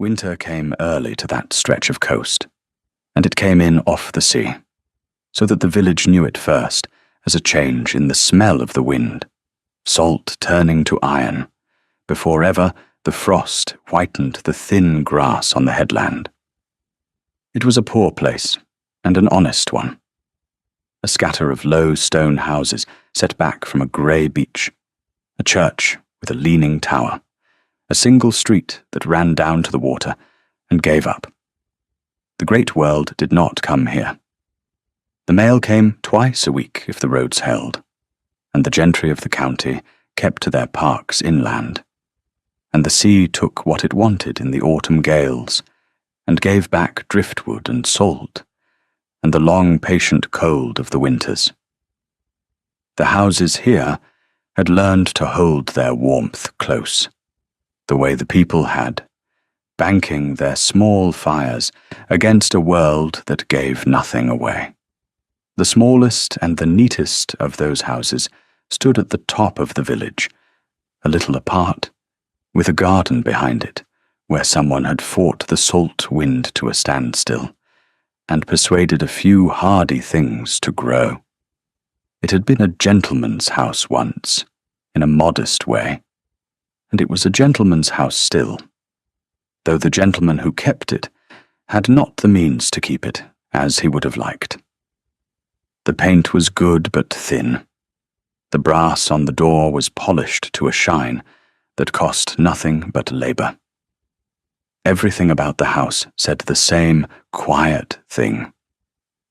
Winter came early to that stretch of coast, and it came in off the sea, so that the village knew it first as a change in the smell of the wind, salt turning to iron, before ever the frost whitened the thin grass on the headland. It was a poor place, and an honest one. A scatter of low stone houses set back from a grey beach, a church with a leaning tower, a single street that ran down to the water and gave up. The great world did not come here. The mail came twice a week if the roads held, and the gentry of the county kept to their parks inland, and the sea took what it wanted in the autumn gales, and gave back driftwood and salt, and the long patient cold of the winters. The houses here had learned to hold their warmth close, the way the people had, banking their small fires against a world that gave nothing away. The smallest and the neatest of those houses stood at the top of the village, a little apart, with a garden behind it, where someone had fought the salt wind to a standstill, and persuaded a few hardy things to grow. It had been a gentleman's house once, in a modest way, and it was a gentleman's house still, though the gentleman who kept it had not the means to keep it as he would have liked. The paint was good but thin. The brass on the door was polished to a shine that cost nothing but labour. Everything about the house said the same quiet thing,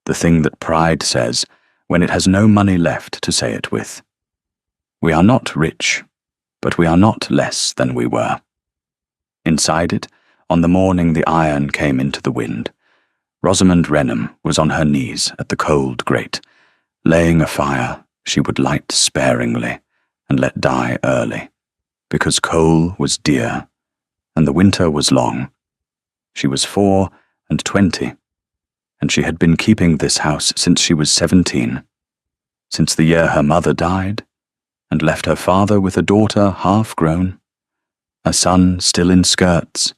the thing that pride says when it has no money left to say it with. We are not rich, but we are not less than we were. Inside it, on the morning the iron came into the wind, Rosamond Renham was on her knees at the cold grate, laying a fire she would light sparingly and let die early, because coal was dear and the winter was long. She was 24, and she had been keeping this house since she was 17, since the year her mother died, and left her father with a daughter half grown, a son still in skirts,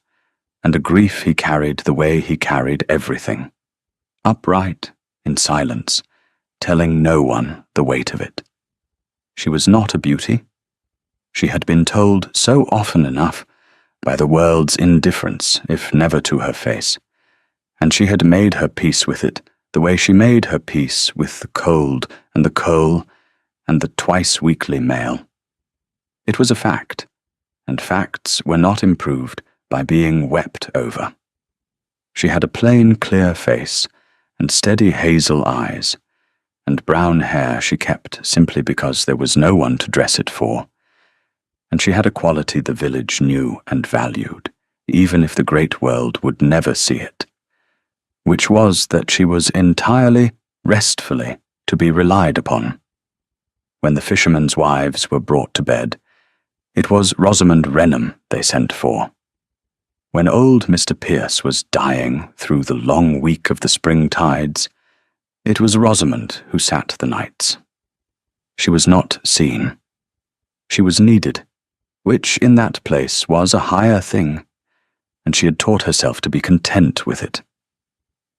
and a grief he carried the way he carried everything, upright, in silence, telling no one the weight of it. She was not a beauty. She had been told so often enough by the world's indifference, if never to her face, and she had made her peace with it the way she made her peace with the cold and the coal and the twice-weekly mail. It was a fact, and facts were not improved by being wept over. She had a plain, clear face, and steady hazel eyes, and brown hair she kept simply because there was no one to dress it for, and she had a quality the village knew and valued, even if the great world would never see it, which was that she was entirely, restfully, to be relied upon. When the fishermen's wives were brought to bed, it was Rosamond Renham they sent for. When old Mr. Pierce was dying through the long week of the spring tides, it was Rosamond who sat the nights. She was not seen. She was needed, which in that place was a higher thing, and she had taught herself to be content with it.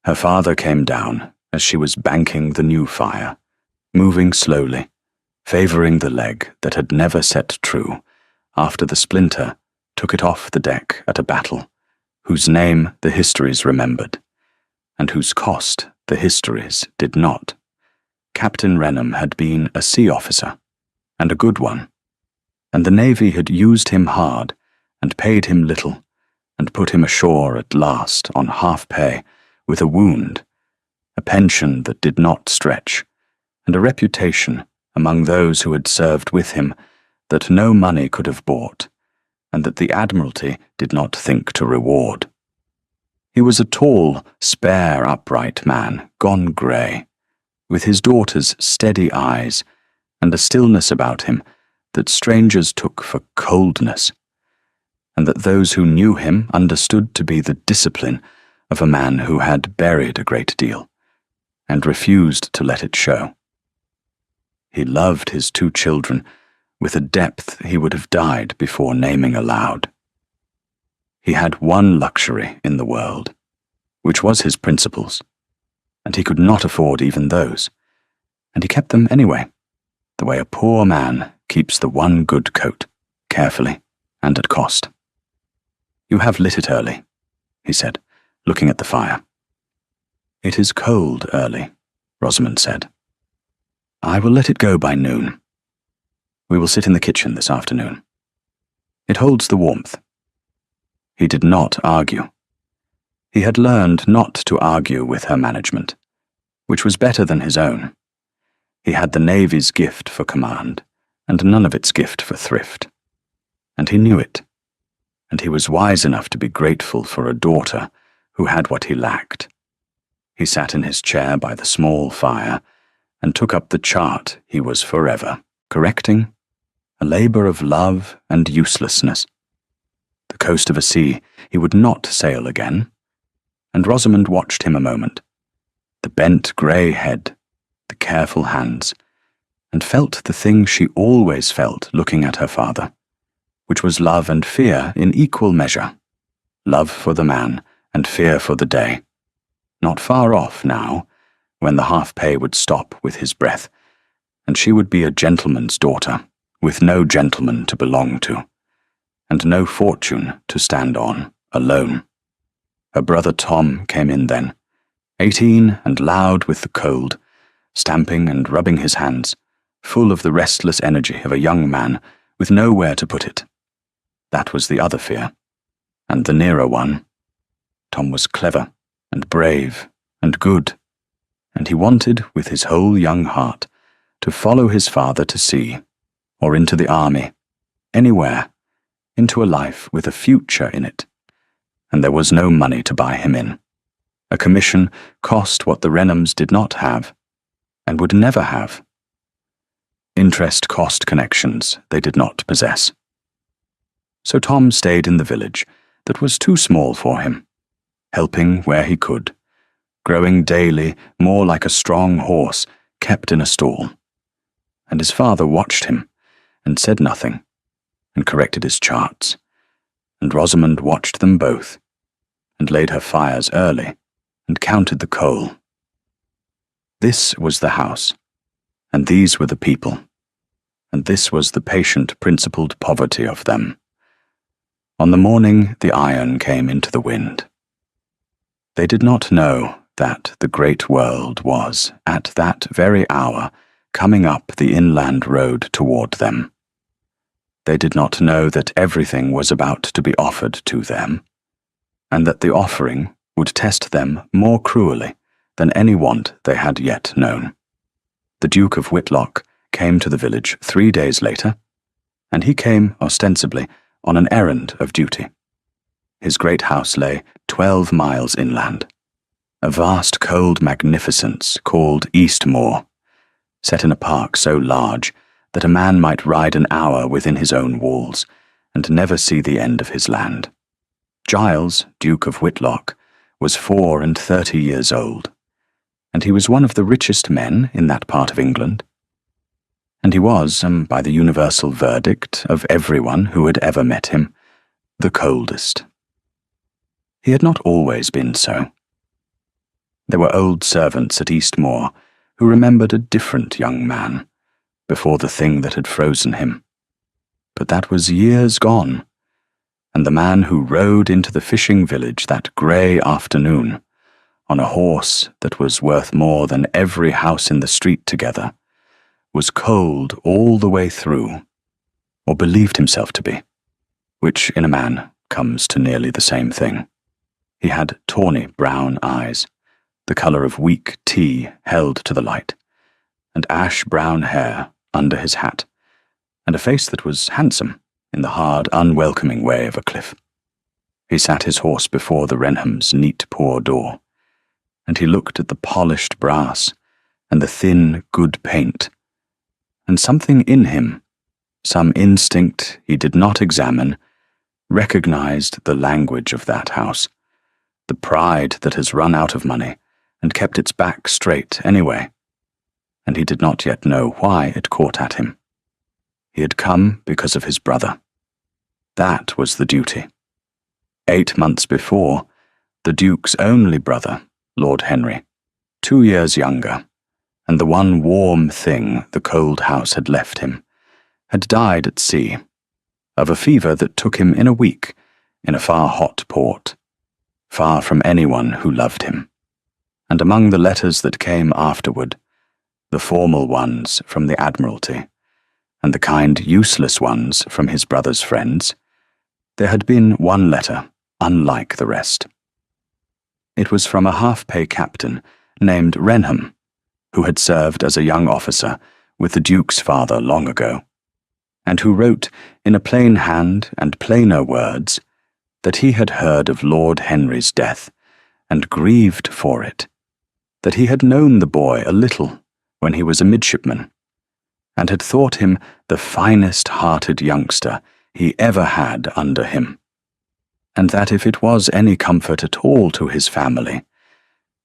Her father came down as she was banking the new fire, moving slowly, favouring the leg that had never set true after the splinter took it off the deck at a battle, whose name the histories remembered, and whose cost the histories did not. Captain Renham had been a sea officer, and a good one, and the Navy had used him hard and paid him little, and put him ashore at last on half pay with a wound, a pension that did not stretch, and a reputation among those who had served with him that no money could have bought, and that the Admiralty did not think to reward. He was a tall, spare, upright man, gone grey, with his daughter's steady eyes and a stillness about him that strangers took for coldness, and that those who knew him understood to be the discipline of a man who had buried a great deal, and refused to let it show. He loved his 2 children with a depth he would have died before naming aloud. He had one luxury in the world, which was his principles, and he could not afford even those, and he kept them anyway, the way a poor man keeps the one good coat, carefully and at cost. "You have lit it early," he said, looking at the fire. "It is cold early," Rosamond said. "I will let it go by noon. We will sit in the kitchen this afternoon. It holds the warmth." He did not argue. He had learned not to argue with her management, which was better than his own. He had the Navy's gift for command, and none of its gift for thrift. And he knew it, and he was wise enough to be grateful for a daughter who had what he lacked. He sat in his chair by the small fire and took up the chart he was forever correcting, a labor of love and uselessness. The coast of a sea he would not sail again, and Rosamond watched him a moment, the bent grey head, the careful hands, and felt the thing she always felt looking at her father, which was love and fear in equal measure, love for the man and fear for the day, not far off now, when the half-pay would stop with his breath, and she would be a gentleman's daughter, with no gentleman to belong to, and no fortune to stand on, alone. Her brother Tom came in then, 18 and loud with the cold, stamping and rubbing his hands, full of the restless energy of a young man with nowhere to put it. That was the other fear, and the nearer one. Tom was clever and brave and good, and he wanted, with his whole young heart, to follow his father to sea, or into the army, anywhere, into a life with a future in it. And there was no money to buy him in. A commission cost what the Renhams did not have, and would never have. Interest cost connections they did not possess. So Tom stayed in the village that was too small for him, helping where he could, growing daily more like a strong horse kept in a stall. And his father watched him, and said nothing, and corrected his charts, and Rosamond watched them both, and laid her fires early, and counted the coal. This was the house, and these were the people, and this was the patient-principled poverty of them. On the morning the iron came into the wind. They did not know that the great world was, at that very hour, coming up the inland road toward them. They did not know that everything was about to be offered to them, and that the offering would test them more cruelly than any want they had yet known. The Duke of Whitlock came to the village 3 days later, and he came, ostensibly, on an errand of duty. His great house lay 12 miles inland, a vast cold magnificence called Eastmoor, set in a park so large that a man might ride an hour within his own walls and never see the end of his land. Giles, Duke of Whitlock, was 34 years old, and he was one of the richest men in that part of England. And he was, by the universal verdict of everyone who had ever met him, the coldest. He had not always been so. There were old servants at Eastmoor who remembered a different young man before the thing that had frozen him. But that was years gone, and the man who rode into the fishing village that grey afternoon, on a horse that was worth more than every house in the street together, was cold all the way through, or believed himself to be, which in a man comes to nearly the same thing. He had tawny brown eyes, the colour of weak tea held to the light, and ash-brown hair under his hat, and a face that was handsome in the hard, unwelcoming way of a cliff. He sat his horse before the Renhams' neat poor door, and he looked at the polished brass and the thin, good paint, and something in him, some instinct he did not examine, recognized the language of that house, the pride that has run out of money and kept its back straight anyway, and he did not yet know why it caught at him. He had come because of his brother. That was the duty. 8 months before, the Duke's only brother, Lord Henry, 2 years younger, and the one warm thing the cold house had left him, had died at sea, of a fever that took him in a week in a far hot port, far from anyone who loved him. And among the letters that came afterward, the formal ones from the Admiralty, and the kind useless ones from his brother's friends, there had been one letter unlike the rest. It was from a half-pay captain named Renham, who had served as a young officer with the Duke's father long ago, and who wrote in a plain hand and plainer words that he had heard of Lord Henry's death and grieved for it, that he had known the boy a little when he was a midshipman, and had thought him the finest-hearted youngster he ever had under him, and that if it was any comfort at all to his family,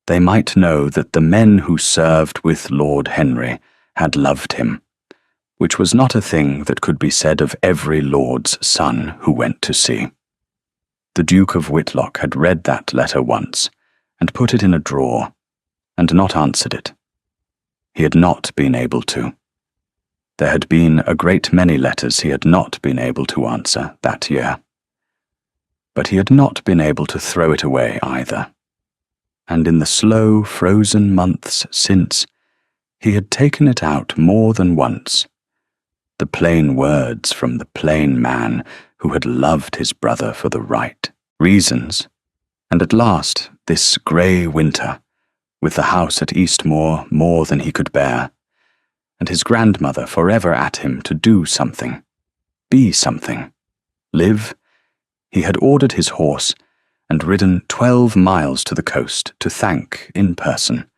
they might know that the men who served with Lord Henry had loved him, which was not a thing that could be said of every lord's son who went to sea. The Duke of Whitlock had read that letter once, and put it in a drawer, and not answered it. He had not been able to. There had been a great many letters he had not been able to answer that year. But he had not been able to throw it away either. And in the slow, frozen months since, he had taken it out more than once, the plain words from the plain man who had loved his brother for the right reasons, and at last, this grey winter, with the house at Eastmoor more than he could bear, and his grandmother forever at him to do something, be something, live, he had ordered his horse and ridden 12 miles to the coast to thank, in person,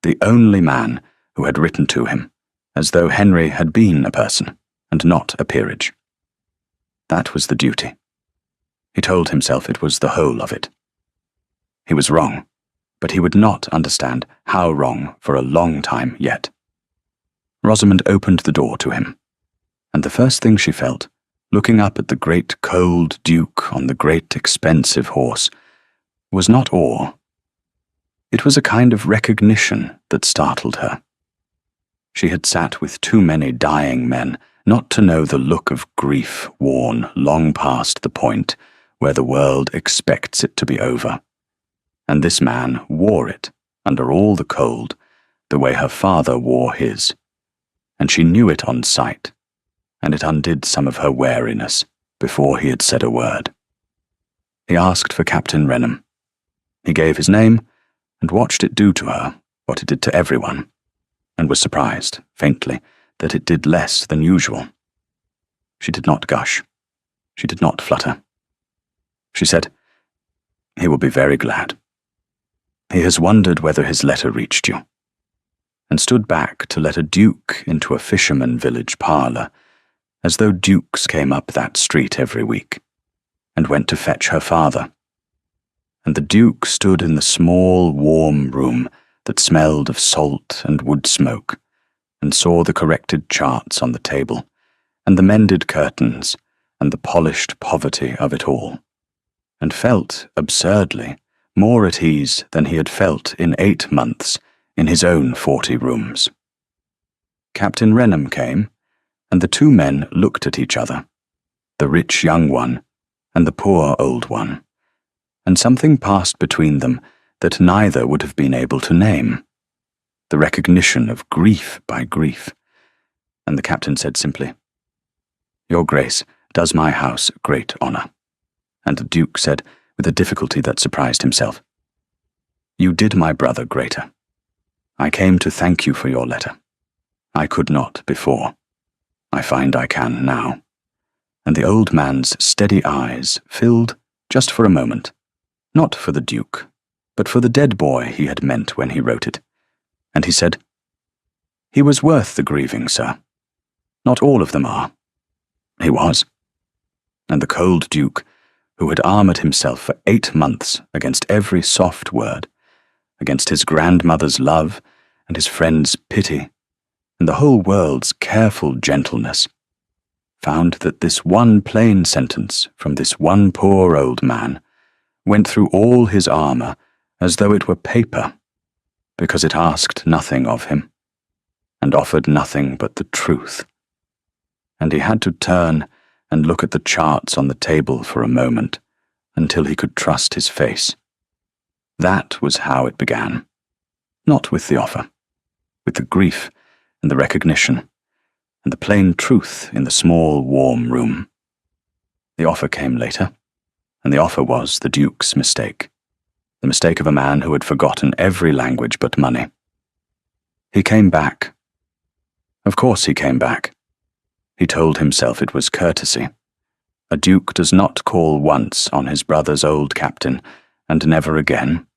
the only man who had written to him, as though Henry had been a person, and not a peerage. That was the duty. He told himself it was the whole of it. He was wrong, but he would not understand how wrong for a long time yet. Rosamond opened the door to him, and the first thing she felt, looking up at the great cold Duke on the great expensive horse, was not awe. It was a kind of recognition that startled her. She had sat with too many dying men not to know the look of grief worn long past the point where the world expects it to be over. And this man wore it, under all the cold, the way her father wore his. And she knew it on sight, and it undid some of her wariness before he had said a word. He asked for Captain Renham. He gave his name, and watched it do to her what it did to everyone, and was surprised, faintly, that it did less than usual. She did not gush. She did not flutter. She said, "He will be very glad. He has wondered whether his letter reached you," and stood back to let a duke into a fisherman village parlour, as though dukes came up that street every week, and went to fetch her father. And the duke stood in the small, warm room that smelled of salt and wood smoke, and saw the corrected charts on the table, and the mended curtains, and the polished poverty of it all, and felt, absurdly, more at ease than he had felt in 8 months in his own 40 rooms. Captain Renham came, and the two men looked at each other, the rich young one and the poor old one, and something passed between them that neither would have been able to name, the recognition of grief by grief, and the captain said simply, "Your Grace does my house great honour," and the Duke said, with a difficulty that surprised himself, "You did my brother greater. I came to thank you for your letter. I could not before. I find I can now." And the old man's steady eyes filled just for a moment, not for the Duke, but for the dead boy he had meant when he wrote it, and he said, "He was worth the grieving, sir. Not all of them are." He was. And the cold Duke, who had armoured himself for 8 months against every soft word, against his grandmother's love and his friend's pity, and the whole world's careful gentleness, found that this one plain sentence from this one poor old man went through all his armour as though it were paper, because it asked nothing of him, and offered nothing but the truth. And he had to turn and look at the charts on the table for a moment, until he could trust his face. That was how it began. Not with the offer, with the grief and the recognition, and the plain truth in the small, warm room. The offer came later, and the offer was the Duke's mistake, the mistake of a man who had forgotten every language but money. He came back. Of course he came back. He told himself it was courtesy. A duke does not call once on his brother's old captain, and never again.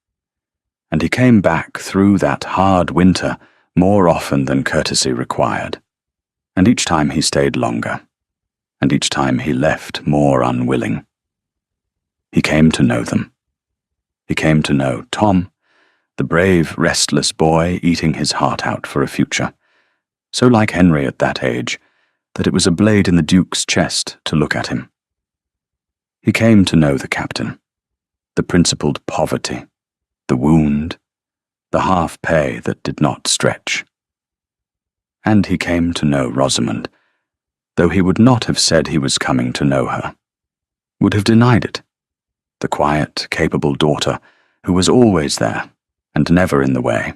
And he came back through that hard winter more often than courtesy required. And each time he stayed longer, and each time he left more unwilling. He came to know them. He came to know Tom, the brave, restless boy eating his heart out for a future, so like Henry at that age that it was a blade in the Duke's chest to look at him. He came to know the captain, the principled poverty, the wound, the half-pay that did not stretch. And he came to know Rosamond, though he would not have said he was coming to know her, would have denied it, the quiet, capable daughter who was always there and never in the way,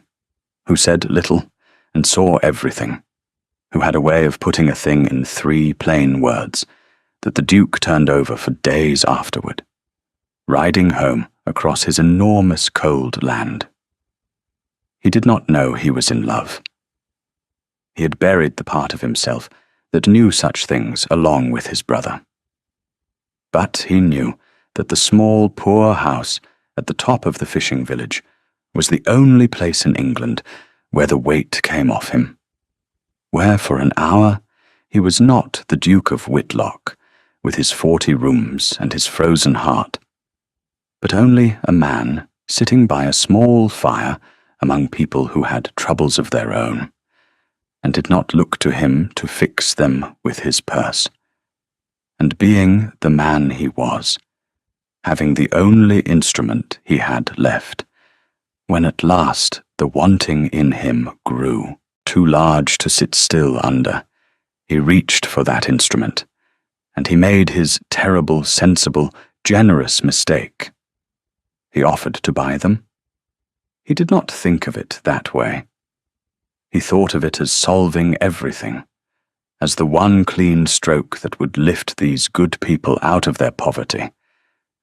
who said little and saw everything, who had a way of putting a thing in 3 plain words that the Duke turned over for days afterward, riding home across his enormous cold land. He did not know he was in love. He had buried the part of himself that knew such things along with his brother. But he knew that the small, poor house at the top of the fishing village was the only place in England where the weight came off him, where for an hour he was not the Duke of Whitlock, with his 40 rooms and his frozen heart, but only a man sitting by a small fire among people who had troubles of their own, and did not look to him to fix them with his purse, and being the man he was, having the only instrument he had left, when at last the wanting in him grew, too large to sit still under, he reached for that instrument, and he made his terrible, sensible, generous mistake. He offered to buy them. He did not think of it that way. He thought of it as solving everything, as the one clean stroke that would lift these good people out of their poverty,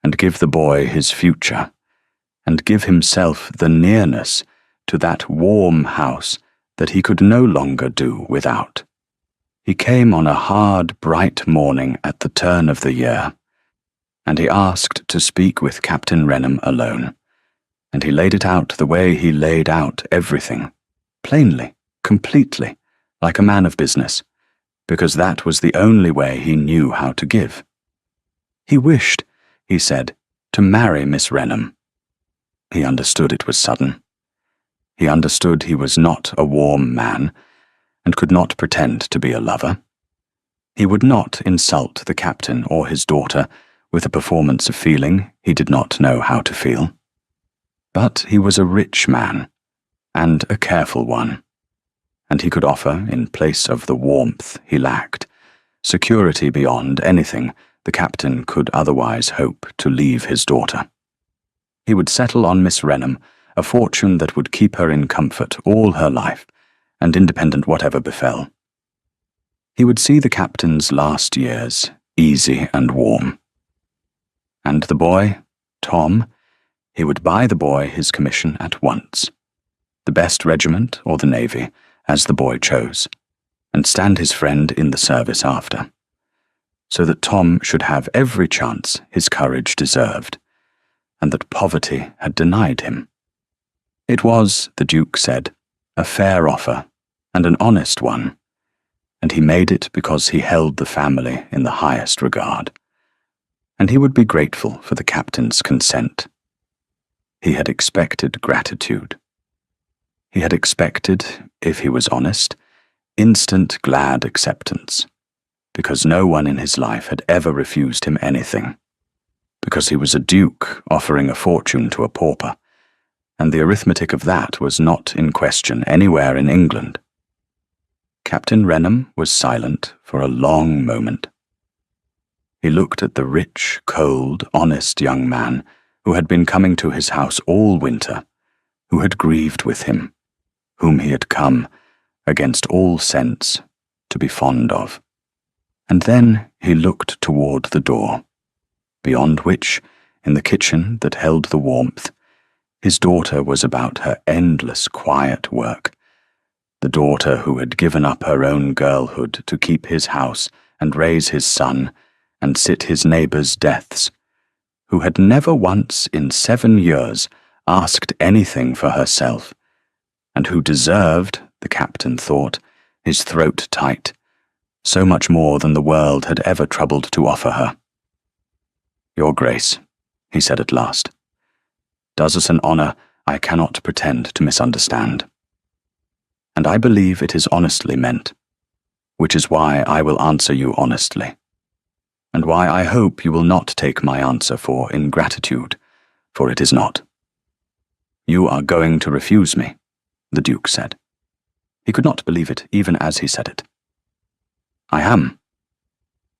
and give the boy his future, and give himself the nearness to that warm house that he could no longer do without. He came on a hard, bright morning at the turn of the year, and he asked to speak with Captain Renham alone, and he laid it out the way he laid out everything, plainly, completely, like a man of business, because that was the only way he knew how to give. He wished, he said, to marry Miss Renham. He understood it was sudden. He understood he was not a warm man, and could not pretend to be a lover. He would not insult the captain or his daughter with a performance of feeling he did not know how to feel. But he was a rich man, and a careful one, and he could offer, in place of the warmth he lacked, security beyond anything the captain could otherwise hope to leave his daughter. He would settle on Miss Renham a fortune that would keep her in comfort all her life, and independent whatever befell. He would see the captain's last years easy and warm. And the boy, Tom, he would buy the boy his commission at once, the best regiment or the navy, as the boy chose, and stand his friend in the service after, so that Tom should have every chance his courage deserved, and that poverty had denied him. It was, the Duke said, a fair offer, and an honest one, and he made it because he held the family in the highest regard, and he would be grateful for the captain's consent. He had expected gratitude. He had expected, if he was honest, instant glad acceptance, because no one in his life had ever refused him anything. because he was a duke offering a fortune to a pauper, and the arithmetic of that was not in question anywhere in England. Captain Renham was silent for a long moment. He looked at the rich, cold, honest young man who had been coming to his house all winter, who had grieved with him, whom he had come, against all sense, to be fond of. And then he looked toward the door, beyond which, in the kitchen that held the warmth, his daughter was about her endless quiet work, the daughter who had given up her own girlhood to keep his house and raise his son and sit his neighbours' deaths, who had never once in 7 years asked anything for herself, and who deserved, the captain thought, his throat tight, so much more than the world had ever troubled to offer her. "Your Grace," he said at last, "does us an honour I cannot pretend to misunderstand. And I believe it is honestly meant, which is why I will answer you honestly, and why I hope you will not take my answer for ingratitude, for it is not." "You are going to refuse me," the Duke said. He could not believe it even as he said it. "I am."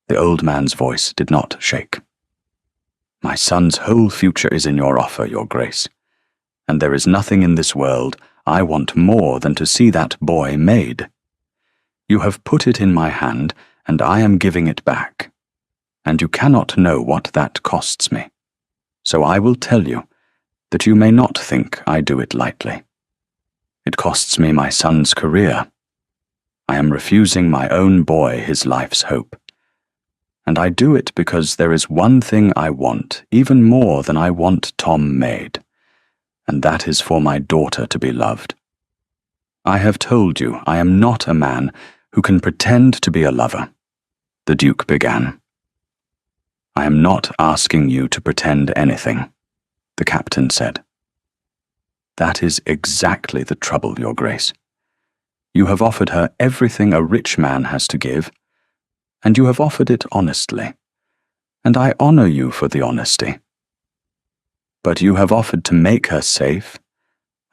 The old man's voice did not shake. "My son's whole future is in your offer, Your Grace, and there is nothing in this world I want more than to see that boy made. You have put it in my hand, and I am giving it back, and you cannot know what that costs me. So I will tell you, that you may not think I do it lightly. It costs me my son's career. I am refusing my own boy his life's hope. And I do it because there is one thing I want even more than I want Tom made, and that is for my daughter to be loved. I have told you I am not a man who can pretend to be a lover," the Duke began. "I am not asking you to pretend anything," the captain said. "That is exactly the trouble, Your Grace. You have offered her everything a rich man has to give, and you have offered it honestly, and I honour you for the honesty. But you have offered to make her safe,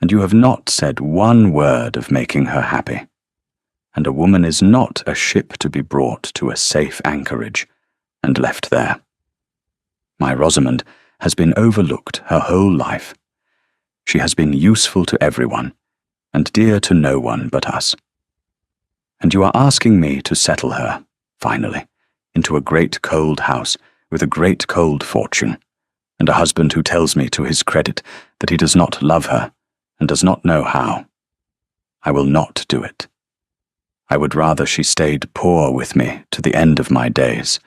and you have not said one word of making her happy. And a woman is not a ship to be brought to a safe anchorage and left there. My Rosamond has been overlooked her whole life. She has been useful to everyone, and dear to no one but us. And you are asking me to settle her, finally, into a great cold house with a great cold fortune, and a husband who tells me to his credit that he does not love her and does not know how. I will not do it. I would rather she stayed poor with me to the end of my days,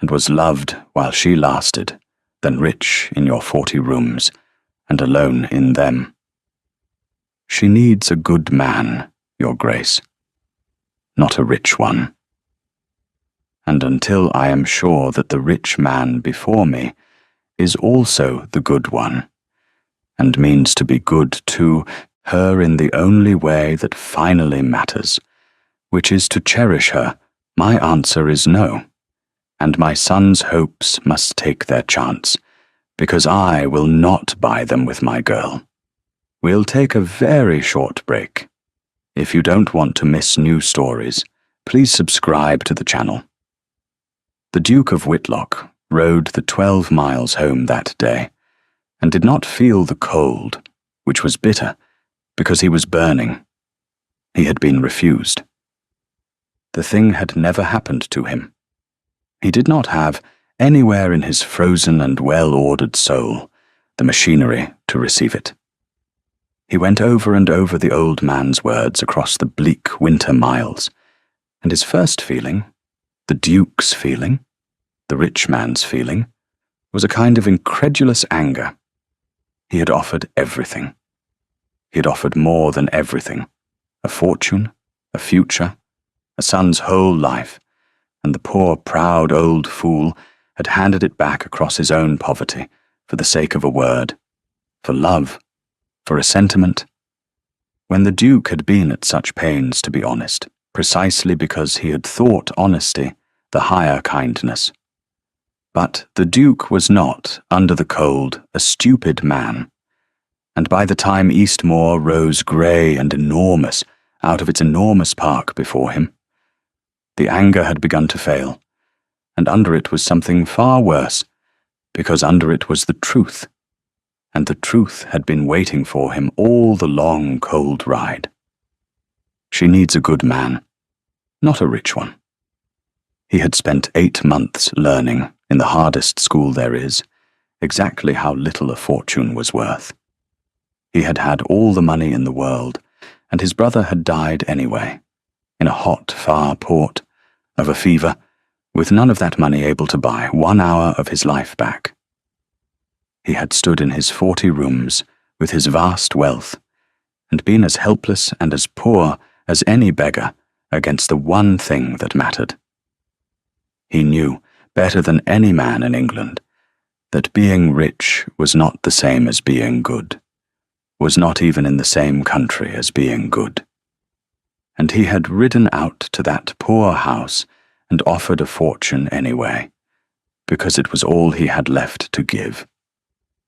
and was loved while she lasted, than rich in your 40 rooms, and alone in them. She needs a good man, Your Grace, not a rich one. And until I am sure that the rich man before me is also the good one, and means to be good to her in the only way that finally matters, which is to cherish her, my answer is no, and my son's hopes must take their chance, because I will not buy them with my girl. We'll take a very short break. If you don't want to miss new stories, please subscribe to the channel. The Duke of Whitlock rode the 12 miles home that day, and did not feel the cold, which was bitter, because he was burning. He had been refused. The thing had never happened to him. He did not have, anywhere in his frozen and well-ordered soul, the machinery to receive it. He went over and over the old man's words across the bleak winter miles, and his first feeling, the Duke's feeling, the rich man's feeling, was a kind of incredulous anger. He had offered everything. He had offered more than everything, a fortune, a future, a son's whole life, and the poor, proud old fool had handed it back across his own poverty for the sake of a word, for love, for a sentiment. When the Duke had been at such pains to be honest, precisely because he had thought honesty the higher kindness. But the Duke was not, under the cold, a stupid man, and by the time Eastmoor rose grey and enormous out of its enormous park before him, the anger had begun to fail, and under it was something far worse, because under it was the truth, and the truth had been waiting for him all the long, cold ride. She needs a good man, not a rich one. He had spent 8 months learning, in the hardest school there is, exactly how little a fortune was worth. He had had all the money in the world, and his brother had died anyway, in a hot, far port, of a fever, with none of that money able to buy 1 hour of his life back. He had stood in his 40 rooms, with his vast wealth, and been as helpless and as poor as any beggar against the one thing that mattered. He knew, better than any man in England, that being rich was not the same as being good, was not even in the same country as being good. And he had ridden out to that poor house and offered a fortune anyway, because it was all he had left to give.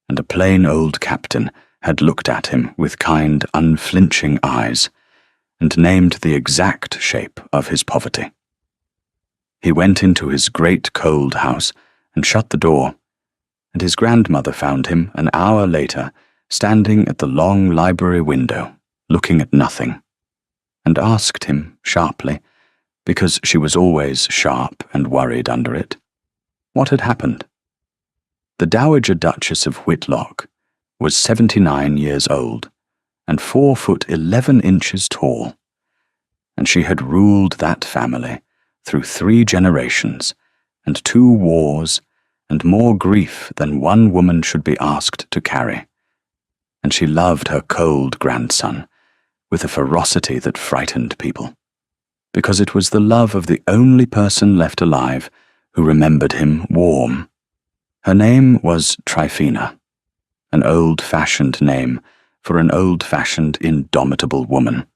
And a plain old captain had looked at him with kind, unflinching eyes, and named the exact shape of his poverty. He went into his great cold house and shut the door, and his grandmother found him an hour later standing at the long library window, looking at nothing, and asked him sharply, because she was always sharp and worried under it, what had happened. The Dowager Duchess of Whitlock was 79 years old and 4 foot 11 inches tall, and she had ruled that family through 3 generations and 2 wars and more grief than one woman should be asked to carry, and she loved her cold grandson with a ferocity that frightened people, because it was the love of the only person left alive who remembered him warm. Her name was Tryphena, an old-fashioned name for an old-fashioned, indomitable woman,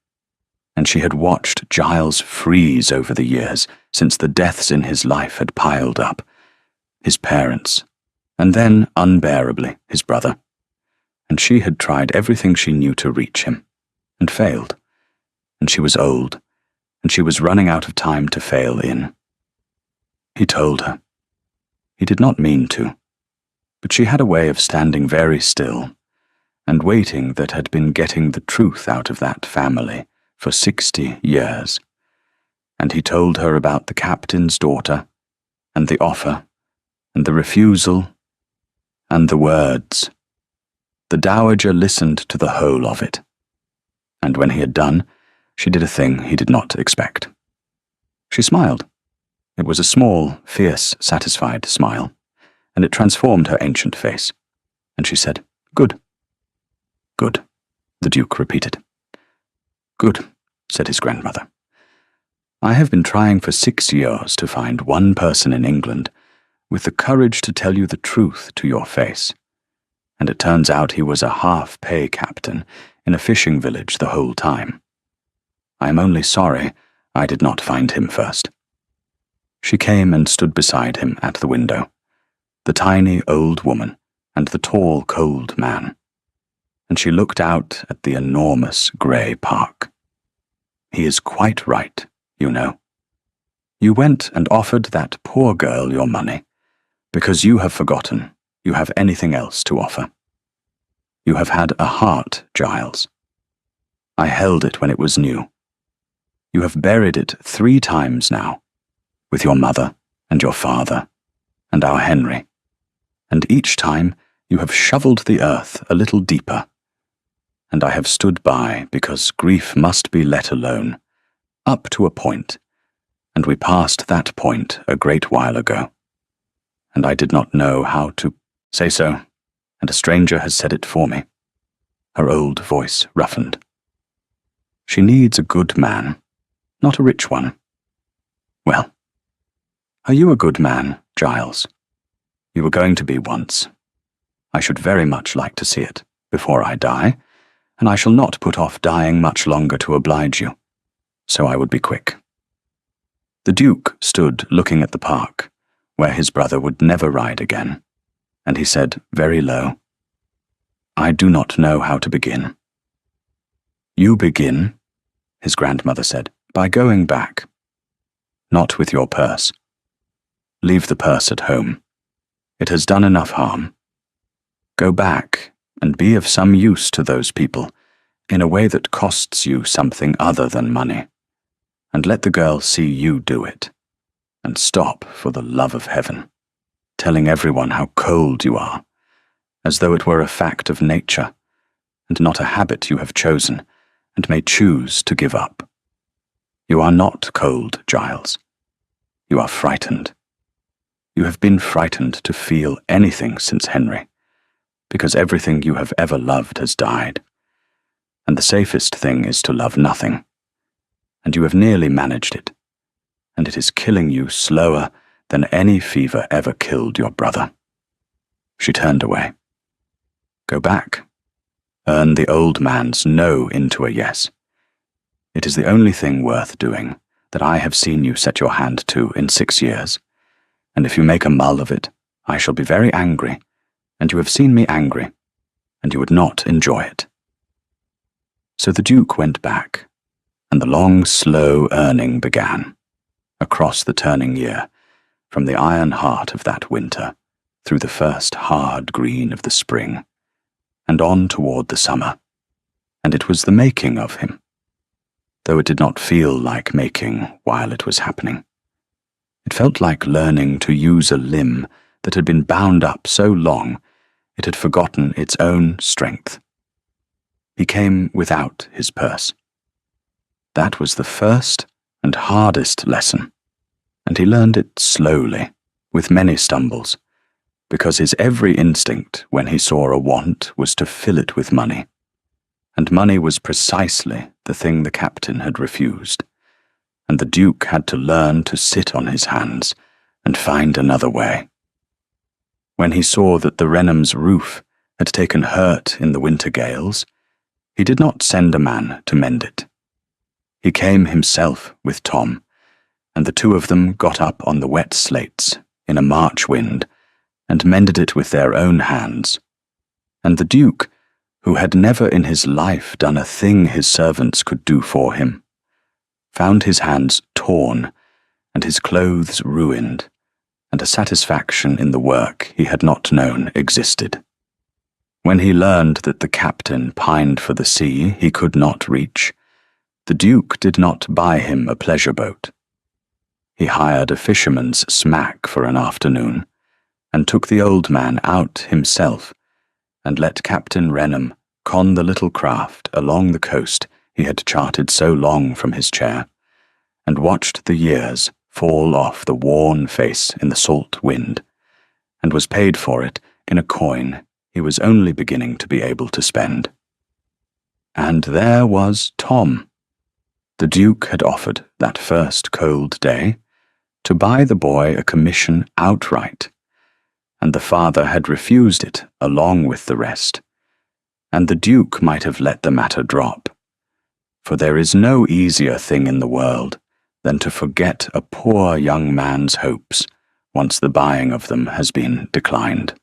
and she had watched Giles freeze over the years since the deaths in his life had piled up, his parents, and then, unbearably, his brother, and she had tried everything she knew to reach him, and failed, and she was old, and she was running out of time to fail in. He told her. He did not mean to, but she had a way of standing very still, and waiting that had been getting the truth out of that family for 60 years, and he told her about the captain's daughter, and the offer, and the refusal, and the words. The Dowager listened to the whole of it, and when he had done, she did a thing he did not expect. She smiled. It was a small, fierce, satisfied smile, and it transformed her ancient face, and she said, "Good." "Good," the Duke repeated. "Good," said his grandmother. "I have been trying for 6 years to find one person in England with the courage to tell you the truth to your face, and it turns out he was a half-pay captain in a fishing village the whole time. I am only sorry I did not find him first." She came and stood beside him at the window, the tiny old woman and the tall, cold man, and she looked out at the enormous grey park. "He is quite right, you know. You went and offered that poor girl your money, because you have forgotten you have anything else to offer. You have had a heart, Giles. I held it when it was new. You have buried it 3 times now, with your mother and your father and our Henry, and each time you have shoveled the earth a little deeper, and I have stood by because grief must be let alone, up to a point, and we passed that point a great while ago, and I did not know how to say so, and a stranger has said it for me." Her old voice roughened. "She needs a good man, not a rich one. Well, are you a good man, Giles? You were going to be once. I should very much like to see it before I die, and I shall not put off dying much longer to oblige you, so I would be quick." The Duke stood looking at the park, where his brother would never ride again, and he said very low, "I do not know how to begin." "You begin," his grandmother said, "by going back. Not with your purse. Leave the purse at home. It has done enough harm. Go back and be of some use to those people in a way that costs you something other than money, and let the girl see you do it. And stop, for the love of heaven, telling everyone how cold you are, as though it were a fact of nature, and not a habit you have chosen, and may choose to give up. You are not cold, Giles. You are frightened. You have been frightened to feel anything since Henry, because everything you have ever loved has died, and the safest thing is to love nothing, and you have nearly managed it, and it is killing you slower than any fever ever killed your brother." She turned away. "Go back. Earn the old man's no into a yes. It is the only thing worth doing that I have seen you set your hand to in 6 years, and if you make a mull of it, I shall be very angry, and you have seen me angry, and you would not enjoy it." So the Duke went back, and the long, slow earning began, across the turning year, from the iron heart of that winter, through the first hard green of the spring, and on toward the summer, and it was the making of him, though it did not feel like making while it was happening. It felt like learning to use a limb that had been bound up so long it had forgotten its own strength. He came without his purse. That was the first and hardest lesson, and he learned it slowly, with many stumbles, because his every instinct when he saw a want was to fill it with money, and money was precisely the thing the captain had refused, and the Duke had to learn to sit on his hands and find another way. When he saw that the Renham's roof had taken hurt in the winter gales, he did not send a man to mend it. He came himself with Tom, and the two of them got up on the wet slates in a March wind and mended it with their own hands. And the Duke, who had never in his life done a thing his servants could do for him, found his hands torn and his clothes ruined, and a satisfaction in the work he had not known existed. When he learned that the captain pined for the sea he could not reach, the Duke did not buy him a pleasure boat. He hired a fisherman's smack for an afternoon, and took the old man out himself, and let Captain Renham con the little craft along the coast he had charted so long from his chair, and watched the years fall off the worn face in the salt wind, and was paid for it in a coin he was only beginning to be able to spend. And there was Tom. The Duke had offered, that first cold day, to buy the boy a commission outright, and the father had refused it along with the rest, and the Duke might have let the matter drop, for there is no easier thing in the world than to forget a poor young man's hopes once the buying of them has been declined.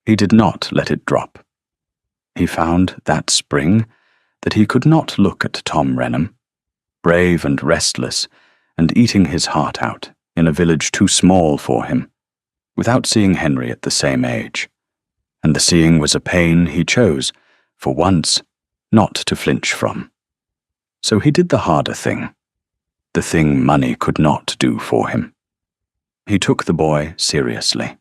He did not let it drop. He found that spring that he could not look at Tom Renham, brave and restless, and eating his heart out in a village too small for him, without seeing Henry at the same age, and the seeing was a pain he chose, for once, not to flinch from. So he did the harder thing, the thing money could not do for him. He took the boy seriously.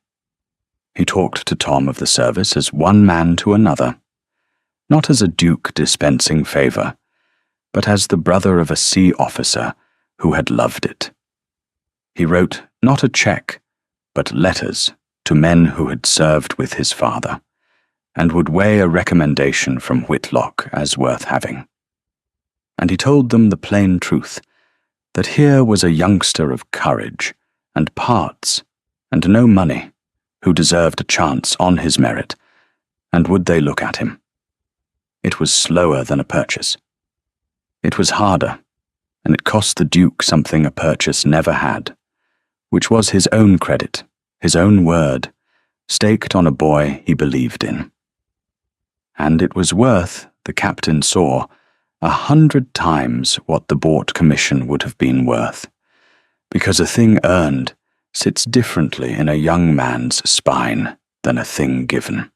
He talked to Tom of the service as one man to another, not as a duke dispensing favour, but as the brother of a sea officer who had loved it. He wrote not a cheque, but letters to men who had served with his father, and would weigh a recommendation from Whitlock as worth having. And he told them the plain truth, that here was a youngster of courage and parts, and no money, who deserved a chance on his merit, and would they look at him? It was slower than a purchase. It was harder, and it cost the Duke something a purchase never had, which was his own credit, his own word, staked on a boy he believed in. And it was worth, the captain saw, 100 times what the bought commission would have been worth, because a thing earned sits differently in a young man's spine than a thing given.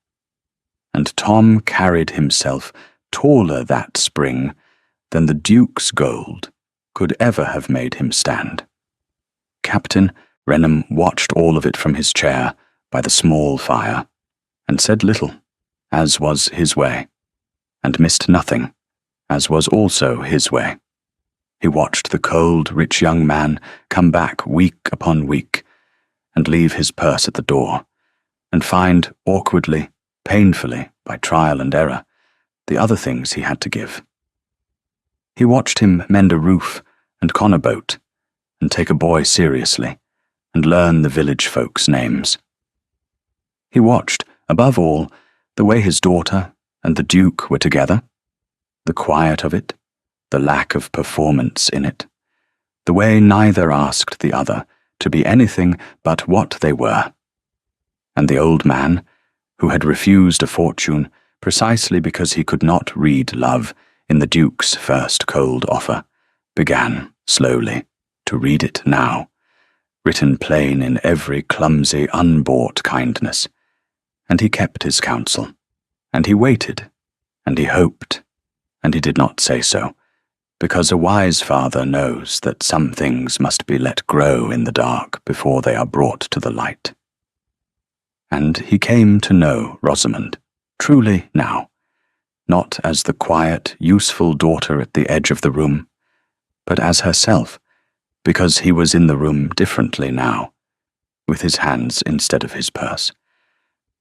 And Tom carried himself taller that spring than the Duke's gold could ever have made him stand. Captain Renham watched all of it from his chair by the small fire, and said little, as was his way, and missed nothing, as was also his way. He watched the cold, rich young man come back week upon week, and leave his purse at the door, and find awkwardly, painfully, by trial and error, the other things he had to give. He watched him mend a roof and con a boat, and take a boy seriously, and learn the village folks' names. He watched, above all, the way his daughter and the Duke were together, the quiet of it, the lack of performance in it, the way neither asked the other to be anything but what they were. And the old man, who had refused a fortune precisely because he could not read love in the Duke's first cold offer, began, slowly, to read it now, written plain in every clumsy, unbought kindness. And he kept his counsel, and he waited, and he hoped, and he did not say so, because a wise father knows that some things must be let grow in the dark before they are brought to the light. And he came to know Rosamond, truly now, not as the quiet, useful daughter at the edge of the room, but as herself, because he was in the room differently now, with his hands instead of his purse.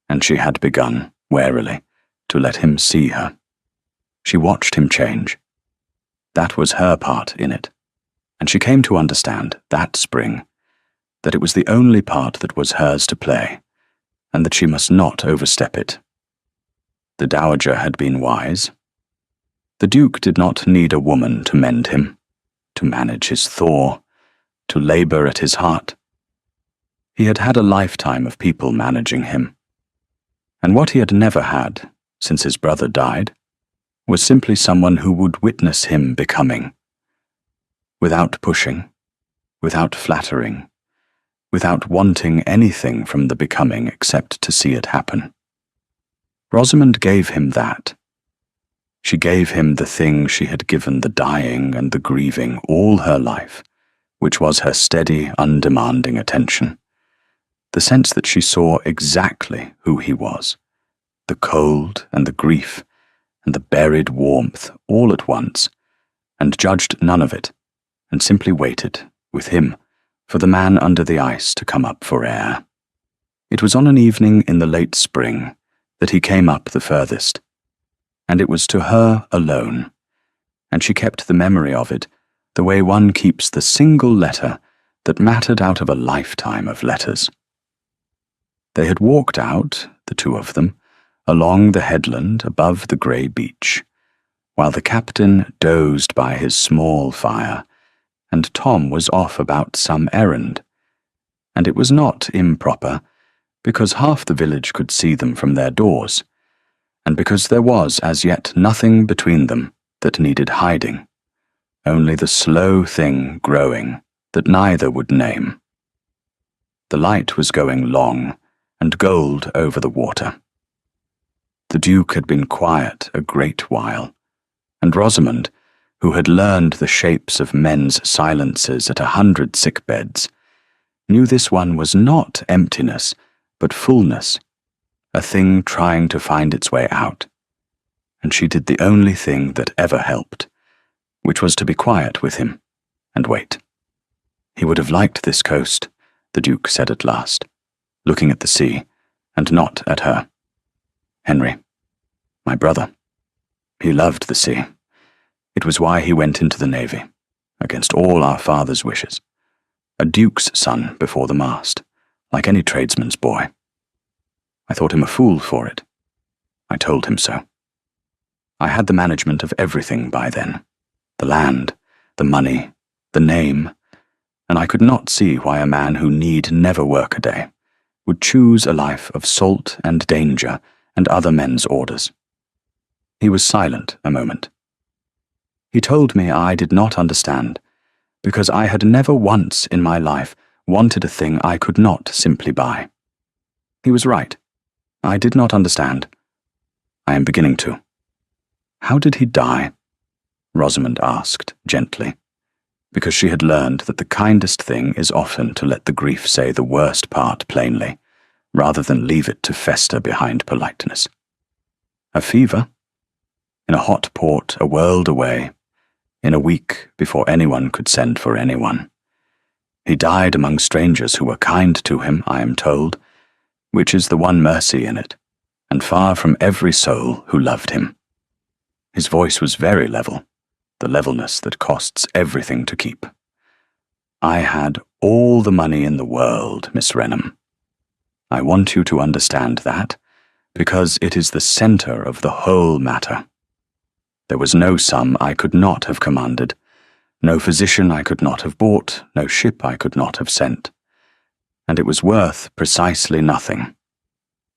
And she had begun, warily, to let him see her. She watched him change. That was her part in it, and she came to understand, that spring, that it was the only part that was hers to play, and that she must not overstep it. The dowager had been wise. The Duke did not need a woman to mend him, to manage his thaw, to labour at his heart. He had had a lifetime of people managing him, and what he had never had, since his brother died, was simply someone who would witness him becoming, without pushing, without flattering, without wanting anything from the becoming except to see it happen. Rosamond gave him that. She gave him the thing she had given the dying and the grieving all her life, which was her steady, undemanding attention, the sense that she saw exactly who he was, the cold and the grief and the buried warmth all at once, and judged none of it, and simply waited, with him, for the man under the ice to come up for air. It was on an evening in the late spring that he came up the furthest, and it was to her alone, and she kept the memory of it the way one keeps the single letter that mattered out of a lifetime of letters. They had walked out, the two of them, along the headland above the grey beach, while the captain dozed by his small fire, and Tom was off about some errand. And it was not improper, because half the village could see them from their doors, and because there was as yet nothing between them that needed hiding, only the slow thing growing that neither would name. The light was going long and gold over the water. The Duke had been quiet a great while, and Rosamond, who had learned the shapes of men's silences at 100 sick-beds, knew this one was not emptiness, but fullness, a thing trying to find its way out, and she did the only thing that ever helped, which was to be quiet with him, and wait. He would have liked this coast, the Duke said at last, looking at the sea, and not at her. Henry, my brother. He loved the sea. It was why he went into the navy, against all our father's wishes. A duke's son before the mast, like any tradesman's boy. I thought him a fool for it. I told him so. I had the management of everything by then. The land, the money, the name, and I could not see why a man who need never work a day would choose a life of salt and danger and other men's orders. He was silent a moment. He told me I did not understand, because I had never once in my life wanted a thing I could not simply buy. He was right. I did not understand. I am beginning to. How did he die? Rosamond asked gently, because she had learned that the kindest thing is often to let the grief say the worst part plainly, rather than leave it to fester behind politeness. A fever? In a hot port a world away, in a week before anyone could send for anyone. He died among strangers who were kind to him, I am told, which is the one mercy in it, and far from every soul who loved him. His voice was very level, the levelness that costs everything to keep. I had all the money in the world, Miss Renham. I want you to understand that, because it is the center of the whole matter. There was no sum I could not have commanded, no physician I could not have bought, no ship I could not have sent. And it was worth precisely nothing.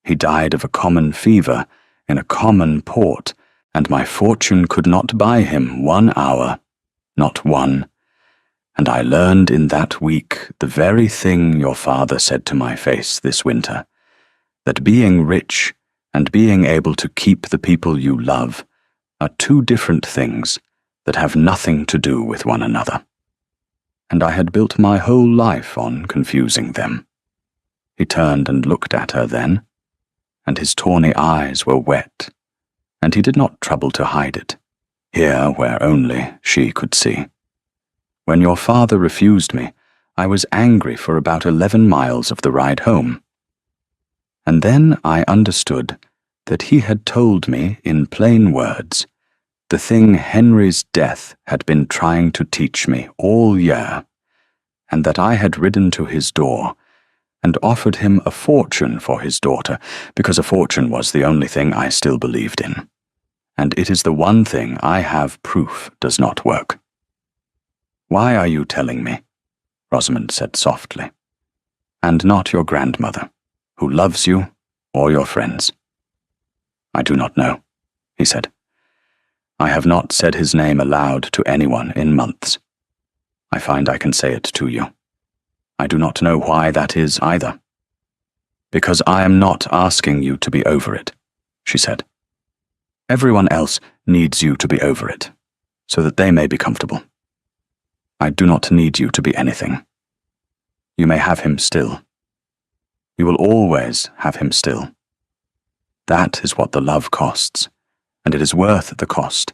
He died of a common fever in a common port, and my fortune could not buy him 1 hour, not one. And I learned in that week the very thing your father said to my face this winter, that being rich and being able to keep the people you love are two different things that have nothing to do with one another. And I had built my whole life on confusing them. He turned and looked at her then, and his tawny eyes were wet, and he did not trouble to hide it, here where only she could see. When your father refused me, I was angry for about 11 miles of the ride home. And then I understood that he had told me in plain words the thing Henry's death had been trying to teach me all year, and that I had ridden to his door and offered him a fortune for his daughter, because a fortune was the only thing I still believed in. And it is the one thing I have proof does not work. Why are you telling me? Rosamond said softly. And not your grandmother, who loves you, or your friends. I do not know, he said. I have not said his name aloud to anyone in months. I find I can say it to you. I do not know why that is either. Because I am not asking you to be over it, she said. Everyone else needs you to be over it, so that they may be comfortable. I do not need you to be anything. You may have him still. You will always have him still. That is what the love costs, and it is worth the cost,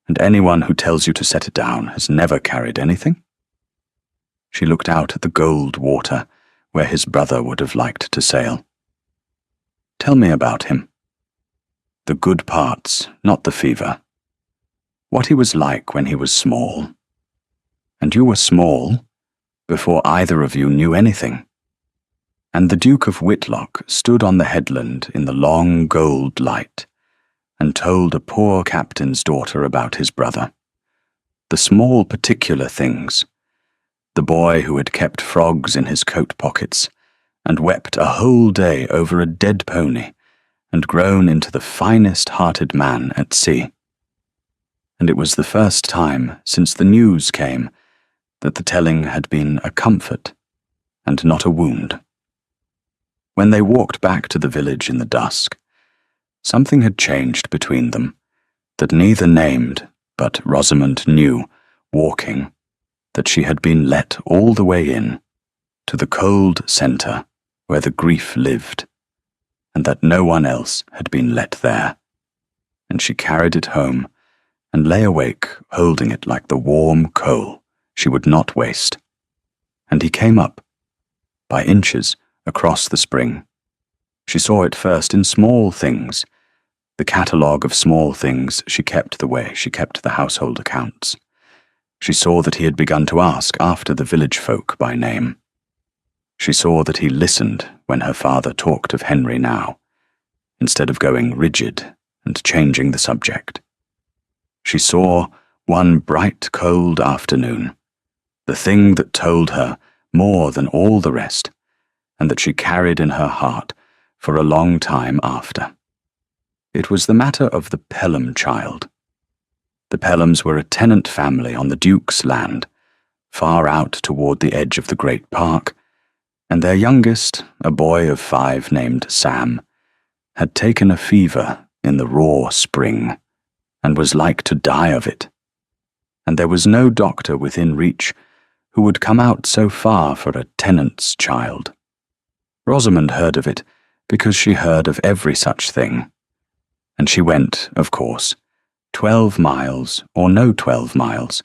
and anyone who tells you to set it down has never carried anything. She looked out at the gold water where his brother would have liked to sail. Tell me about him. The good parts, not the fever. What he was like when he was small. And you were small before either of you knew anything. And the Duke of Whitlock stood on the headland in the long gold light and told a poor captain's daughter about his brother. The small particular things. The boy who had kept frogs in his coat pockets and wept a whole day over a dead pony and grown into the finest-hearted man at sea. And it was the first time since the news came that the telling had been a comfort and not a wound. When they walked back to the village in the dusk, something had changed between them that neither named, but Rosamond knew, walking, that she had been let all the way in, to the cold centre where the grief lived, and that no one else had been let there. And she carried it home, and lay awake holding it like the warm coal she would not waste. And he came up, by inches, across the spring. She saw it first in small things, the catalogue of small things she kept the way she kept the household accounts. She saw that he had begun to ask after the village folk by name. She saw that he listened when her father talked of Henry now, instead of going rigid and changing the subject. She saw, one bright cold afternoon, the thing that told her more than all the rest, and that she carried in her heart for a long time after. It was the matter of the Pelham child. The Pelhams were a tenant family on the Duke's land, far out toward the edge of the great park, and their youngest, a boy of 5 named Sam, had taken a fever in the raw spring, and was like to die of it. And there was no doctor within reach who would come out so far for a tenant's child. Rosamond heard of it because she heard of every such thing, and she went, of course, 12 miles or no 12 miles,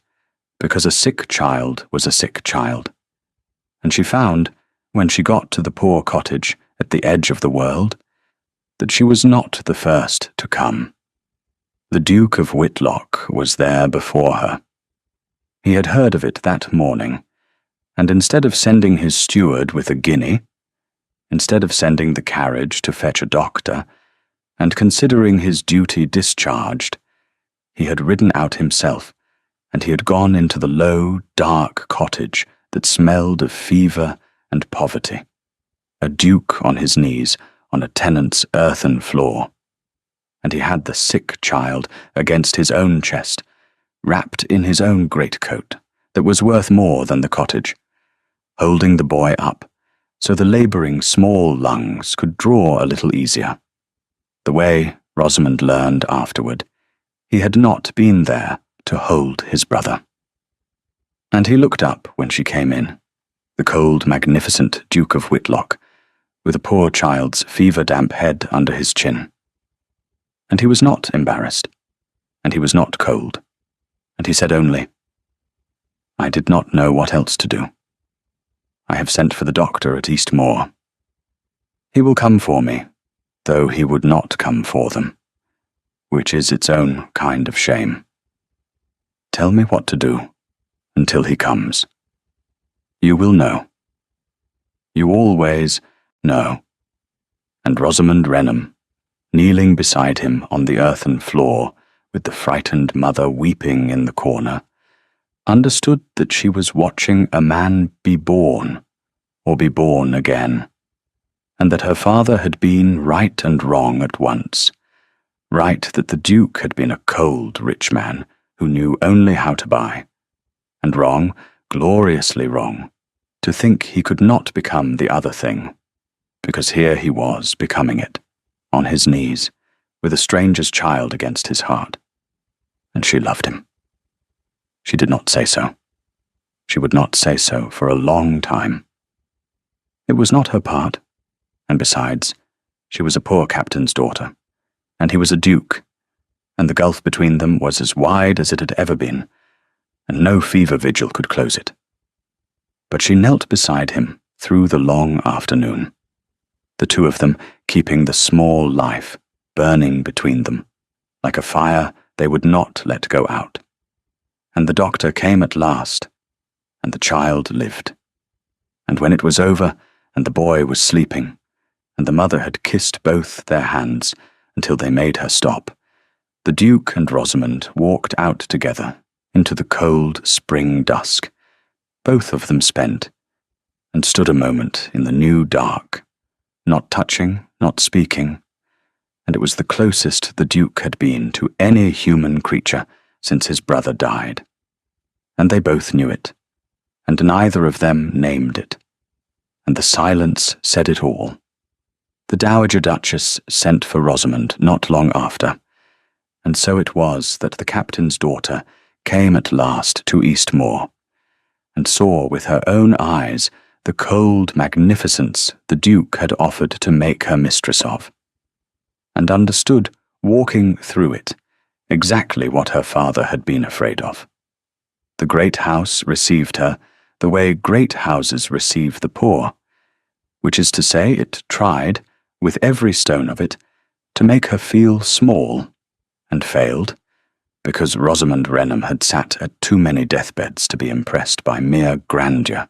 because a sick child was a sick child. And she found, when she got to the poor cottage at the edge of the world, that she was not the first to come. The Duke of Whitlock was there before her. He had heard of it that morning, and instead of sending his steward with a guinea, instead of sending the carriage to fetch a doctor, and considering his duty discharged, he had ridden out himself, and he had gone into the low, dark cottage that smelled of fever and poverty, a duke on his knees on a tenant's earthen floor. And he had the sick child against his own chest, wrapped in his own greatcoat that was worth more than the cottage, holding the boy up so the labouring small lungs could draw a little easier. The way, Rosamond learned afterward, he had not been there to hold his brother. And he looked up when she came in, the cold, magnificent Duke of Whitlock, with a poor child's fever-damp head under his chin. And he was not embarrassed, and he was not cold, and he said only, "I did not know what else to do. I have sent for the doctor at Eastmoor. He will come for me, though he would not come for them, which is its own kind of shame. Tell me what to do until he comes. You will know. You always know." And Rosamond Renham, kneeling beside him on the earthen floor with the frightened mother weeping in the corner, understood that she was watching a man be born, or be born again, and that her father had been right and wrong at once. Right that the Duke had been a cold, rich man who knew only how to buy, and wrong, gloriously wrong, to think he could not become the other thing, because here he was becoming it, on his knees, with a stranger's child against his heart. And she loved him. She did not say so. She would not say so for a long time. It was not her part, and besides, she was a poor captain's daughter, and he was a duke, and the gulf between them was as wide as it had ever been, and no fever vigil could close it. But she knelt beside him through the long afternoon, the two of them keeping the small life burning between them, like a fire they would not let go out. And the doctor came at last, and the child lived. And when it was over, and the boy was sleeping, and the mother had kissed both their hands until they made her stop, the Duke and Rosamond walked out together into the cold spring dusk, both of them spent, and stood a moment in the new dark, not touching, not speaking, and it was the closest the Duke had been to any human creature since his brother died. And they both knew it, and neither of them named it, and the silence said it all. The Dowager Duchess sent for Rosamond not long after, and so it was that the captain's daughter came at last to Eastmoor, and saw with her own eyes the cold magnificence the Duke had offered to make her mistress of, and understood, walking through it, exactly what her father had been afraid of. The great house received her the way great houses receive the poor, which is to say, it tried, with every stone of it, to make her feel small, and failed, because Rosamond Renham had sat at too many deathbeds to be impressed by mere grandeur,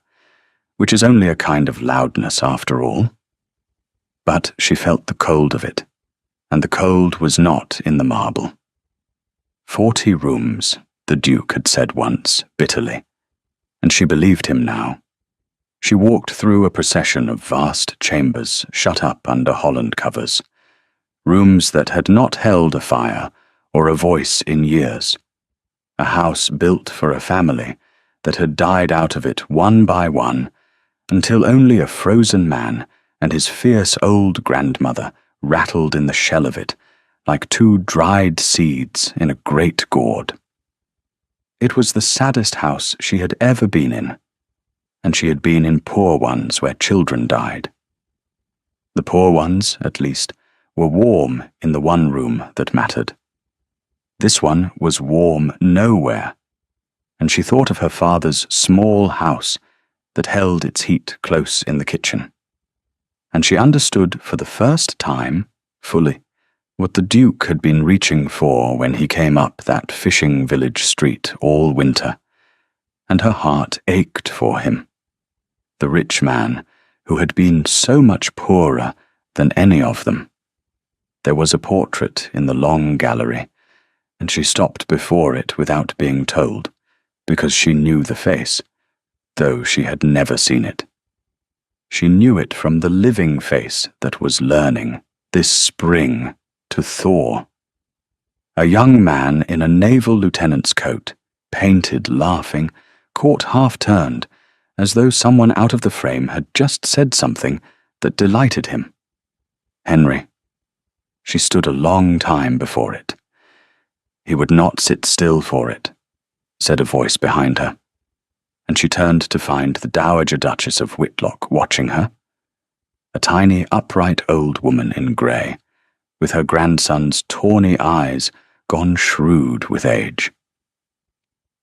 which is only a kind of loudness after all. But she felt the cold of it, and the cold was not in the marble. 40 rooms, the Duke had said once, bitterly, and she believed him now. She walked through a procession of vast chambers shut up under holland covers, rooms that had not held a fire or a voice in years, a house built for a family that had died out of it one by one, until only a frozen man and his fierce old grandmother rattled in the shell of it like two dried seeds in a great gourd. It was the saddest house she had ever been in, and she had been in poor ones where children died. The poor ones, at least, were warm in the one room that mattered. This one was warm nowhere, and she thought of her father's small house that held its heat close in the kitchen. And she understood for the first time, fully, what the Duke had been reaching for when he came up that fishing village street all winter, and her heart ached for him, the rich man who had been so much poorer than any of them. There was a portrait in the long gallery, and she stopped before it without being told, because she knew the face, though she had never seen it. She knew it from the living face that was learning, this spring, to thaw. A young man in a naval lieutenant's coat, painted, laughing, caught half-turned, as though someone out of the frame had just said something that delighted him. Henry. She stood a long time before it. He would not sit still for it, said a voice behind her, and she turned to find the Dowager Duchess of Whitlock watching her, a tiny, upright old woman in grey, with her grandson's tawny eyes gone shrewd with age.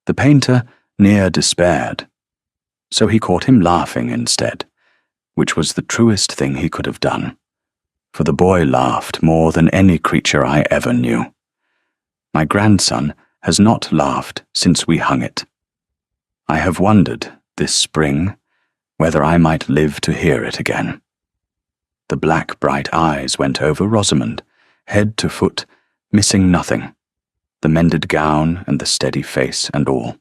The painter near despaired, so he caught him laughing instead, which was the truest thing he could have done, for the boy laughed more than any creature I ever knew. My grandson has not laughed since we hung it. I have wondered, this spring, whether I might live to hear it again. The black bright eyes went over Rosamond, head to foot, missing nothing, the mended gown and the steady face and all.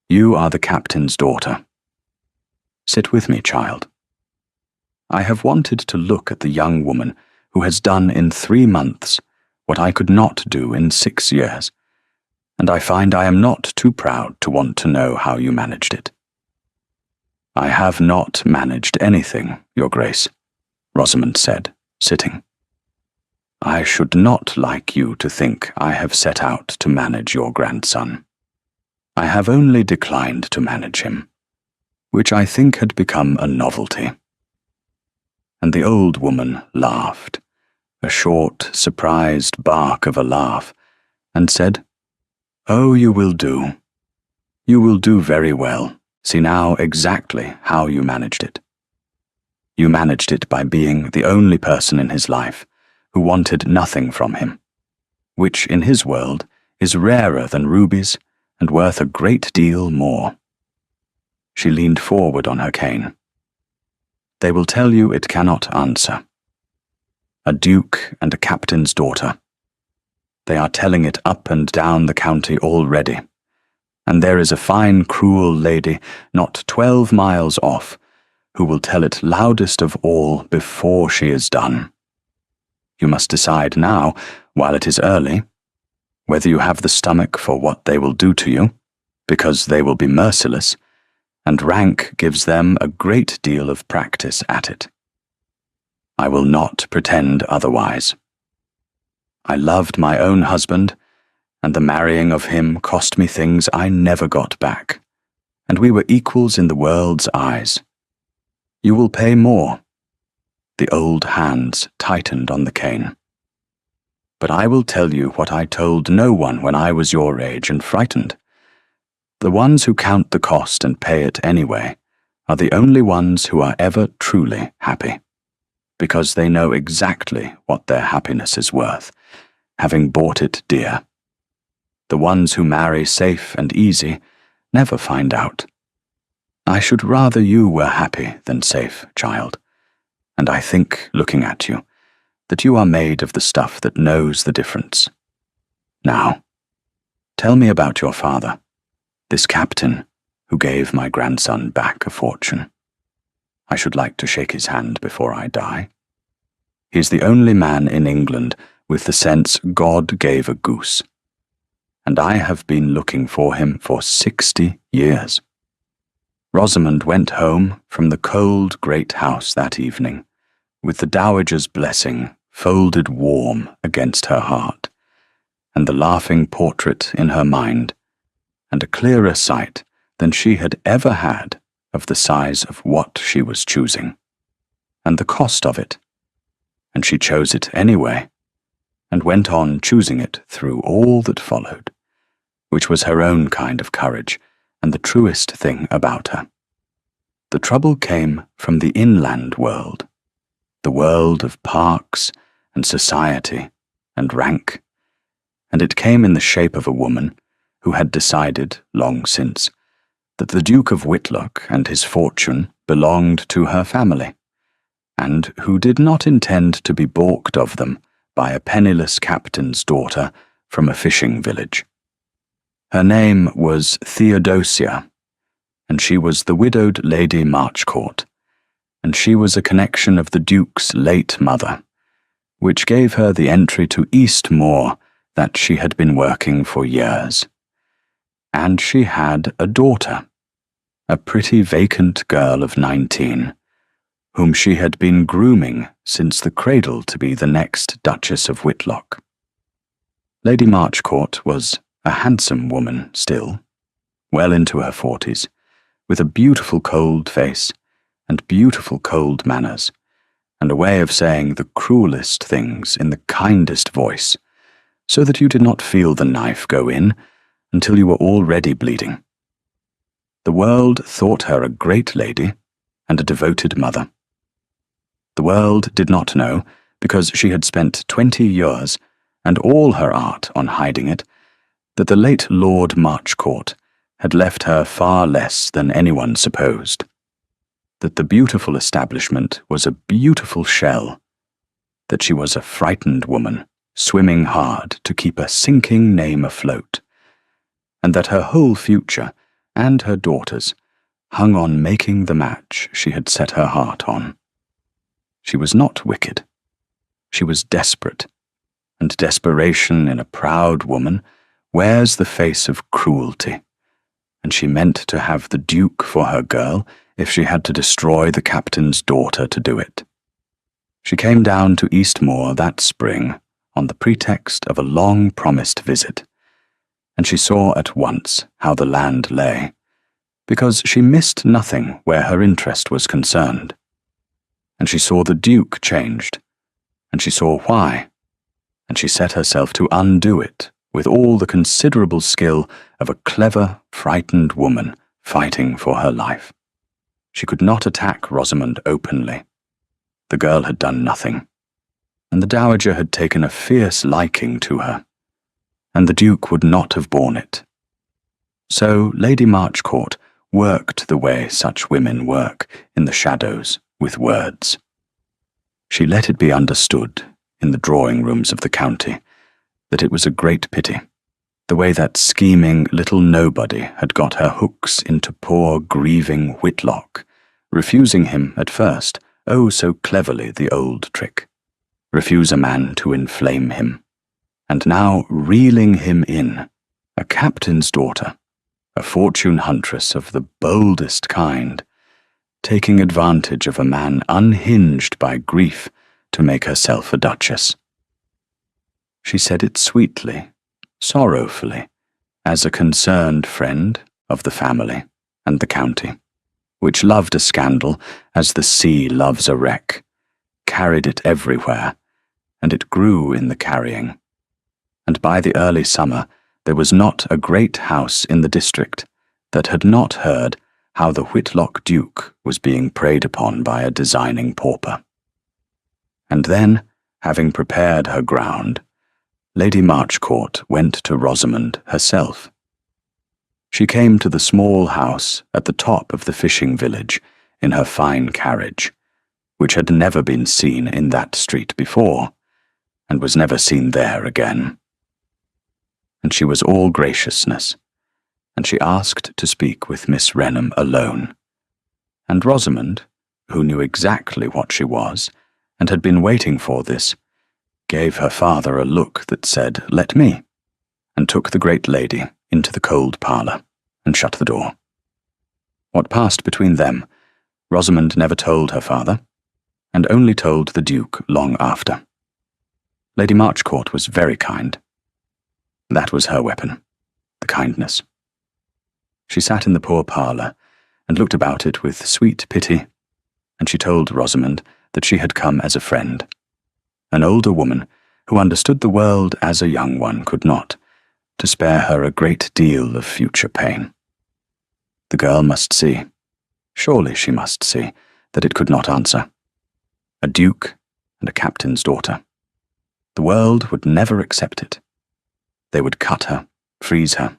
You are the captain's daughter. Sit with me, child. I have wanted to look at the young woman who has done in 3 months what I could not do in 6 years, and I find I am not too proud to want to know how you managed it. I have not managed anything, Your Grace, Rosamond said, sitting. I should not like you to think I have set out to manage your grandson. I have only declined to manage him, which I think had become a novelty. And the old woman laughed, a short, surprised bark of a laugh, and said, Oh, you will do. You will do very well. See now exactly how you managed it. You managed it by being the only person in his life who wanted nothing from him, which in his world is rarer than rubies and worth a great deal more. She leaned forward on her cane. They will tell you it cannot answer. A duke and a captain's daughter. They are telling it up and down the county already, and there is a fine, cruel lady not 12 miles off who will tell it loudest of all before she is done. You must decide now, while it is early, whether you have the stomach for what they will do to you, because they will be merciless, and rank gives them a great deal of practice at it. I will not pretend otherwise. I loved my own husband, and the marrying of him cost me things I never got back, and we were equals in the world's eyes. You will pay more. The old hands tightened on the cane. But I will tell you what I told no one when I was your age and frightened. The ones who count the cost and pay it anyway are the only ones who are ever truly happy, because they know exactly what their happiness is worth, having bought it dear. The ones who marry safe and easy never find out. I should rather you were happy than safe, child, and I think, looking at you, that you are made of the stuff that knows the difference. Now, tell me about your father, this captain who gave my grandson back a fortune. I should like to shake his hand before I die. He is the only man in England with the sense God gave a goose, and I have been looking for him for 60 years. Rosamond went home from the cold great house that evening, with the dowager's blessing folded warm against her heart, and the laughing portrait in her mind, and a clearer sight than she had ever had of the size of what she was choosing, and the cost of it. And she chose it anyway, and went on choosing it through all that followed, which was her own kind of courage and the truest thing about her. The trouble came from the inland world, the world of parks and society and rank, and it came in the shape of a woman who had decided, long since, that the Duke of Whitlock and his fortune belonged to her family, and who did not intend to be balked of them by a penniless captain's daughter from a fishing village. Her name was Theodosia, and she was the widowed Lady Marchcourt, and she was a connection of the Duke's late mother, which gave her the entry to Eastmoor that she had been working for years. And she had a daughter, a pretty vacant girl of 19, whom she had been grooming since the cradle to be the next Duchess of Whitlock. Lady Marchcourt was a handsome woman still, well into her 40s, with a beautiful cold face and beautiful cold manners, and a way of saying the cruelest things in the kindest voice, so that you did not feel the knife go in until you were already bleeding. The world thought her a great lady and a devoted mother. The world did not know, because she had spent 20 years and all her art on hiding it, that the late Lord Marchcourt had left her far less than anyone supposed, that the beautiful establishment was a beautiful shell, that she was a frightened woman swimming hard to keep a sinking name afloat, and that her whole future and her daughter's hung on making the match she had set her heart on. She was not wicked. She was desperate, and desperation in a proud woman wears the face of cruelty, and she meant to have the Duke for her girl if she had to destroy the captain's daughter to do it. She came down to Eastmoor that spring on the pretext of a long-promised visit, and she saw at once how the land lay, because she missed nothing where her interest was concerned. And she saw the Duke changed, and she saw why, and she set herself to undo it with all the considerable skill of a clever, frightened woman fighting for her life. She could not attack Rosamond openly. The girl had done nothing, and the dowager had taken a fierce liking to her, and the Duke would not have borne it. So Lady Marchcourt worked the way such women work in the shadows with words. She let it be understood in the drawing-rooms of the county that it was a great pity, the way that scheming little nobody had got her hooks into poor grieving Whitlock, refusing him at first, oh so cleverly the old trick, refuse a man to inflame him, and now reeling him in, a captain's daughter, a fortune huntress of the boldest kind, taking advantage of a man unhinged by grief to make herself a duchess. She said it sweetly, sorrowfully, as a concerned friend of the family and the county, which loved a scandal as the sea loves a wreck, carried it everywhere, and it grew in the carrying. And by the early summer there was not a great house in the district that had not heard how the Whitlock Duke was being preyed upon by a designing pauper. And then, having prepared her ground, Lady Marchcourt went to Rosamond herself. She came to the small house at the top of the fishing village in her fine carriage, which had never been seen in that street before, and was never seen there again. And she was all graciousness, and she asked to speak with Miss Renham alone. And Rosamond, who knew exactly what she was, and had been waiting for this, gave her father a look that said, "Let me," and took the great lady into the cold parlour, and shut the door. What passed between them, Rosamond never told her father, and only told the Duke long after. Lady Marchcourt was very kind. That was her weapon, the kindness. She sat in the poor parlour, and looked about it with sweet pity, and she told Rosamond that she had come as a friend, an older woman who understood the world as a young one could not, to spare her a great deal of future pain. The girl must see, surely she must see, that it could not answer. A duke and a captain's daughter. The world would never accept it. They would cut her, freeze her,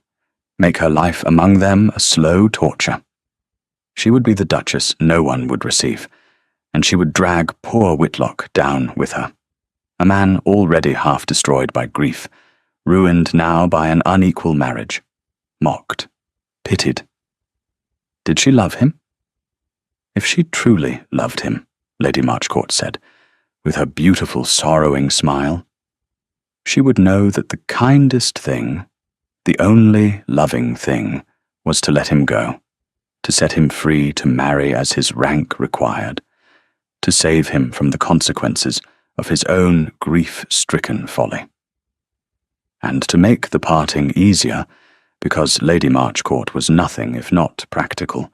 make her life among them a slow torture. She would be the Duchess no one would receive, and she would drag poor Whitlock down with her, a man already half destroyed by grief, ruined now by an unequal marriage, mocked, pitied. Did she love him? If she truly loved him, Lady Marchcourt said, with her beautiful sorrowing smile, she would know that the kindest thing, the only loving thing, was to let him go, to set him free to marry as his rank required, to save him from the consequences of his own grief-stricken folly. And to make the parting easier, because Lady Marchcourt was nothing if not practical,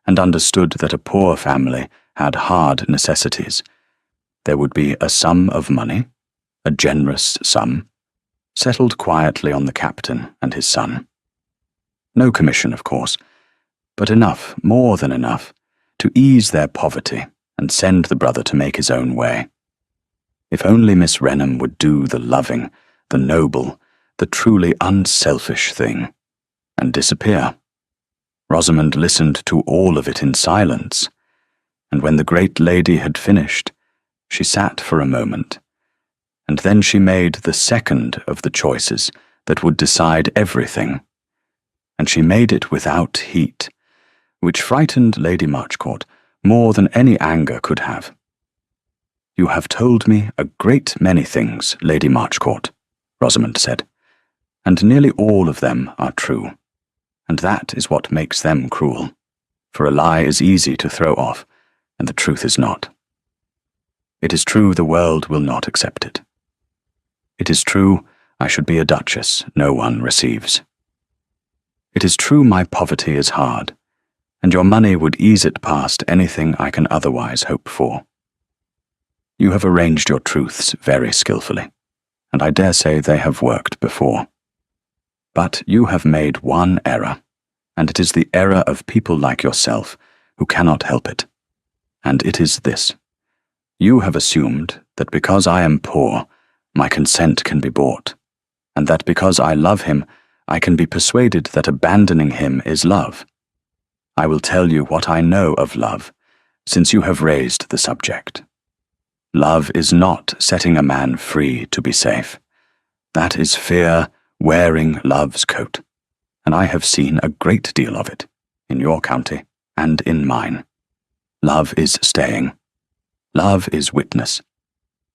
and understood that a poor family had hard necessities, there would be a sum of money, a generous sum, settled quietly on the captain and his son. No commission, of course, but enough, more than enough, to ease their poverty and send the brother to make his own way. If only Miss Renham would do the loving, the noble, the truly unselfish thing, and disappear. Rosamond listened to all of it in silence, and when the great lady had finished, she sat for a moment, and then she made the second of the choices that would decide everything, and she made it without heat, which frightened Lady Marchcourt more than any anger could have. "You have told me a great many things, Lady Marchcourt," Rosamond said, "and nearly all of them are true, and that is what makes them cruel, for a lie is easy to throw off, and the truth is not. It is true the world will not accept it. It is true I should be a duchess no one receives. It is true my poverty is hard, and your money would ease it past anything I can otherwise hope for. You have arranged your truths very skillfully, and I dare say they have worked before. But you have made one error, and it is the error of people like yourself who cannot help it. And it is this. You have assumed that because I am poor, my consent can be bought, and that because I love him, I can be persuaded that abandoning him is love. I will tell you what I know of love, since you have raised the subject. Love is not setting a man free to be safe. That is fear wearing love's coat, and I have seen a great deal of it, in your county and in mine. Love is staying. Love is witness.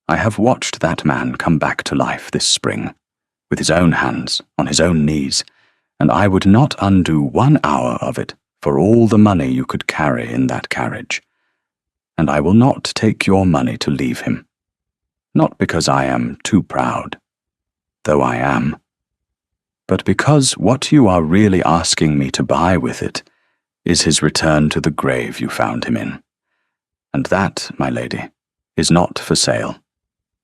I have watched that man come back to life this spring, with his own hands, on his own knees, and I would not undo 1 hour of it for all the money you could carry in that carriage. And I will not take your money to leave him, not because I am too proud, though I am, but because what you are really asking me to buy with it is his return to the grave you found him in. And that, my lady, is not for sale,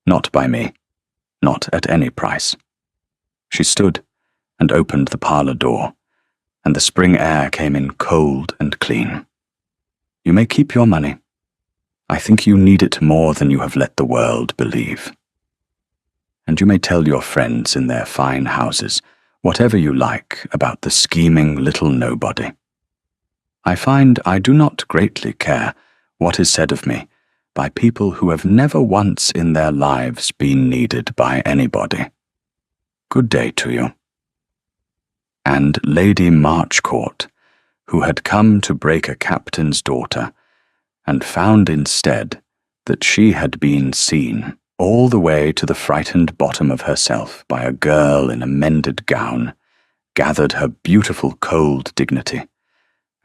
not by me, not at any price. She stood and opened the parlour door, and the spring air came in cold and clean. You may keep your money. I think you need it more than you have let the world believe. And you may tell your friends in their fine houses whatever you like about the scheming little nobody. I find I do not greatly care what is said of me by people who have never once in their lives been needed by anybody. Good day to you. and Lady Marchcourt, who had come to break a captain's daughter, and found instead that she had been seen all the way to the frightened bottom of herself by a girl in a mended gown, gathered her beautiful cold dignity,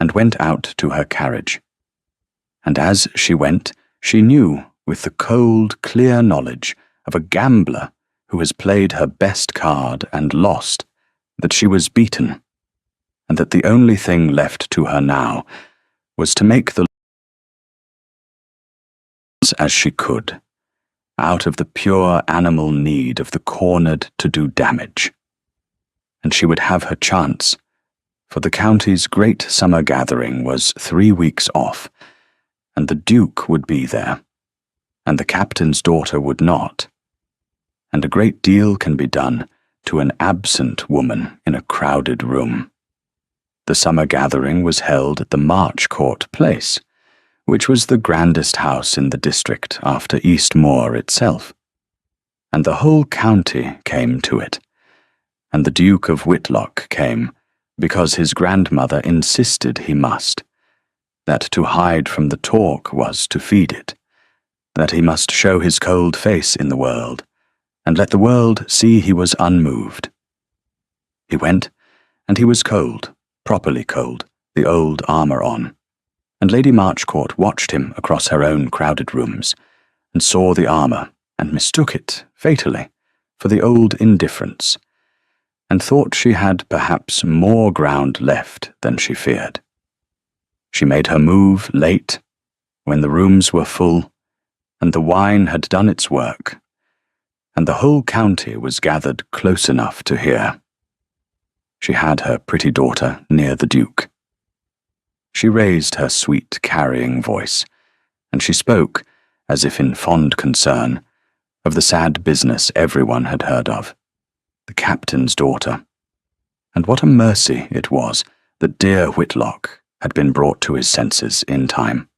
and went out to her carriage. And as she went, she knew, with the cold, clear knowledge of a gambler who has played her best card and lost, that she was beaten, and that the only thing left to her now was to make the as she could, out of the pure animal need of the cornered to do damage. And she would have her chance, for the county's great summer gathering was 3 weeks off, and the Duke would be there, and the captain's daughter would not. And a great deal can be done to an absent woman in a crowded room. The summer gathering was held at the Marchcourt Place, which was the grandest house in the district after Eastmoor itself. And the whole county came to it, and the Duke of Whitlock came, because his grandmother insisted he must, that to hide from the talk was to feed it, that he must show his cold face in the world, and let the world see he was unmoved. He went, and he was cold, properly cold, the old armour on, and Lady Marchcourt watched him across her own crowded rooms, and saw the armour, and mistook it, fatally, for the old indifference, and thought she had perhaps more ground left than she feared. She made her move late, when the rooms were full, and the wine had done its work, and the whole county was gathered close enough to hear. She had her pretty daughter near the Duke. She raised her sweet, carrying voice, and she spoke, as if in fond concern, of the sad business everyone had heard of, the captain's daughter, and what a mercy it was that dear Whitlock had been brought to his senses in time.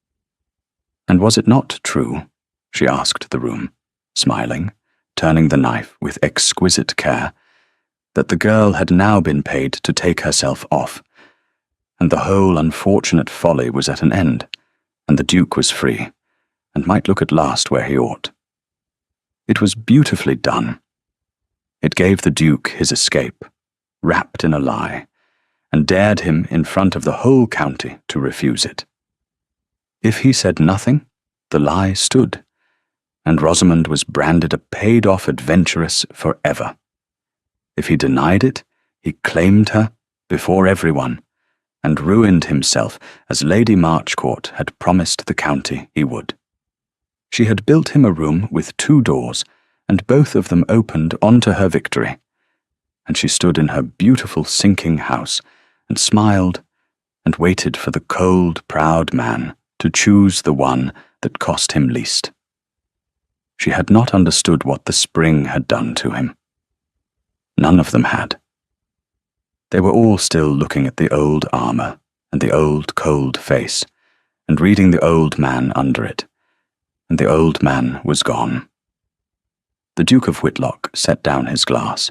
And was it not true, she asked the room, smiling, turning the knife with exquisite care, that the girl had now been paid to take herself off, and the whole unfortunate folly was at an end, and the Duke was free, and might look at last where he ought. It was beautifully done. It gave the Duke his escape, wrapped in a lie, and dared him in front of the whole county to refuse it. If he said nothing, the lie stood, and Rosamond was branded a paid-off adventuress forever. If he denied it, he claimed her before everyone, and ruined himself as Lady Marchcourt had promised the county he would. She had built him a room with 2 doors, and both of them opened onto her victory, and she stood in her beautiful sinking house, and smiled, and waited for the cold, proud man to choose the one that cost him least. She had not understood what the spring had done to him. None of them had. They were all still looking at the old armour and the old cold face, and reading the old man under it, and the old man was gone. The Duke of Whitlock set down his glass,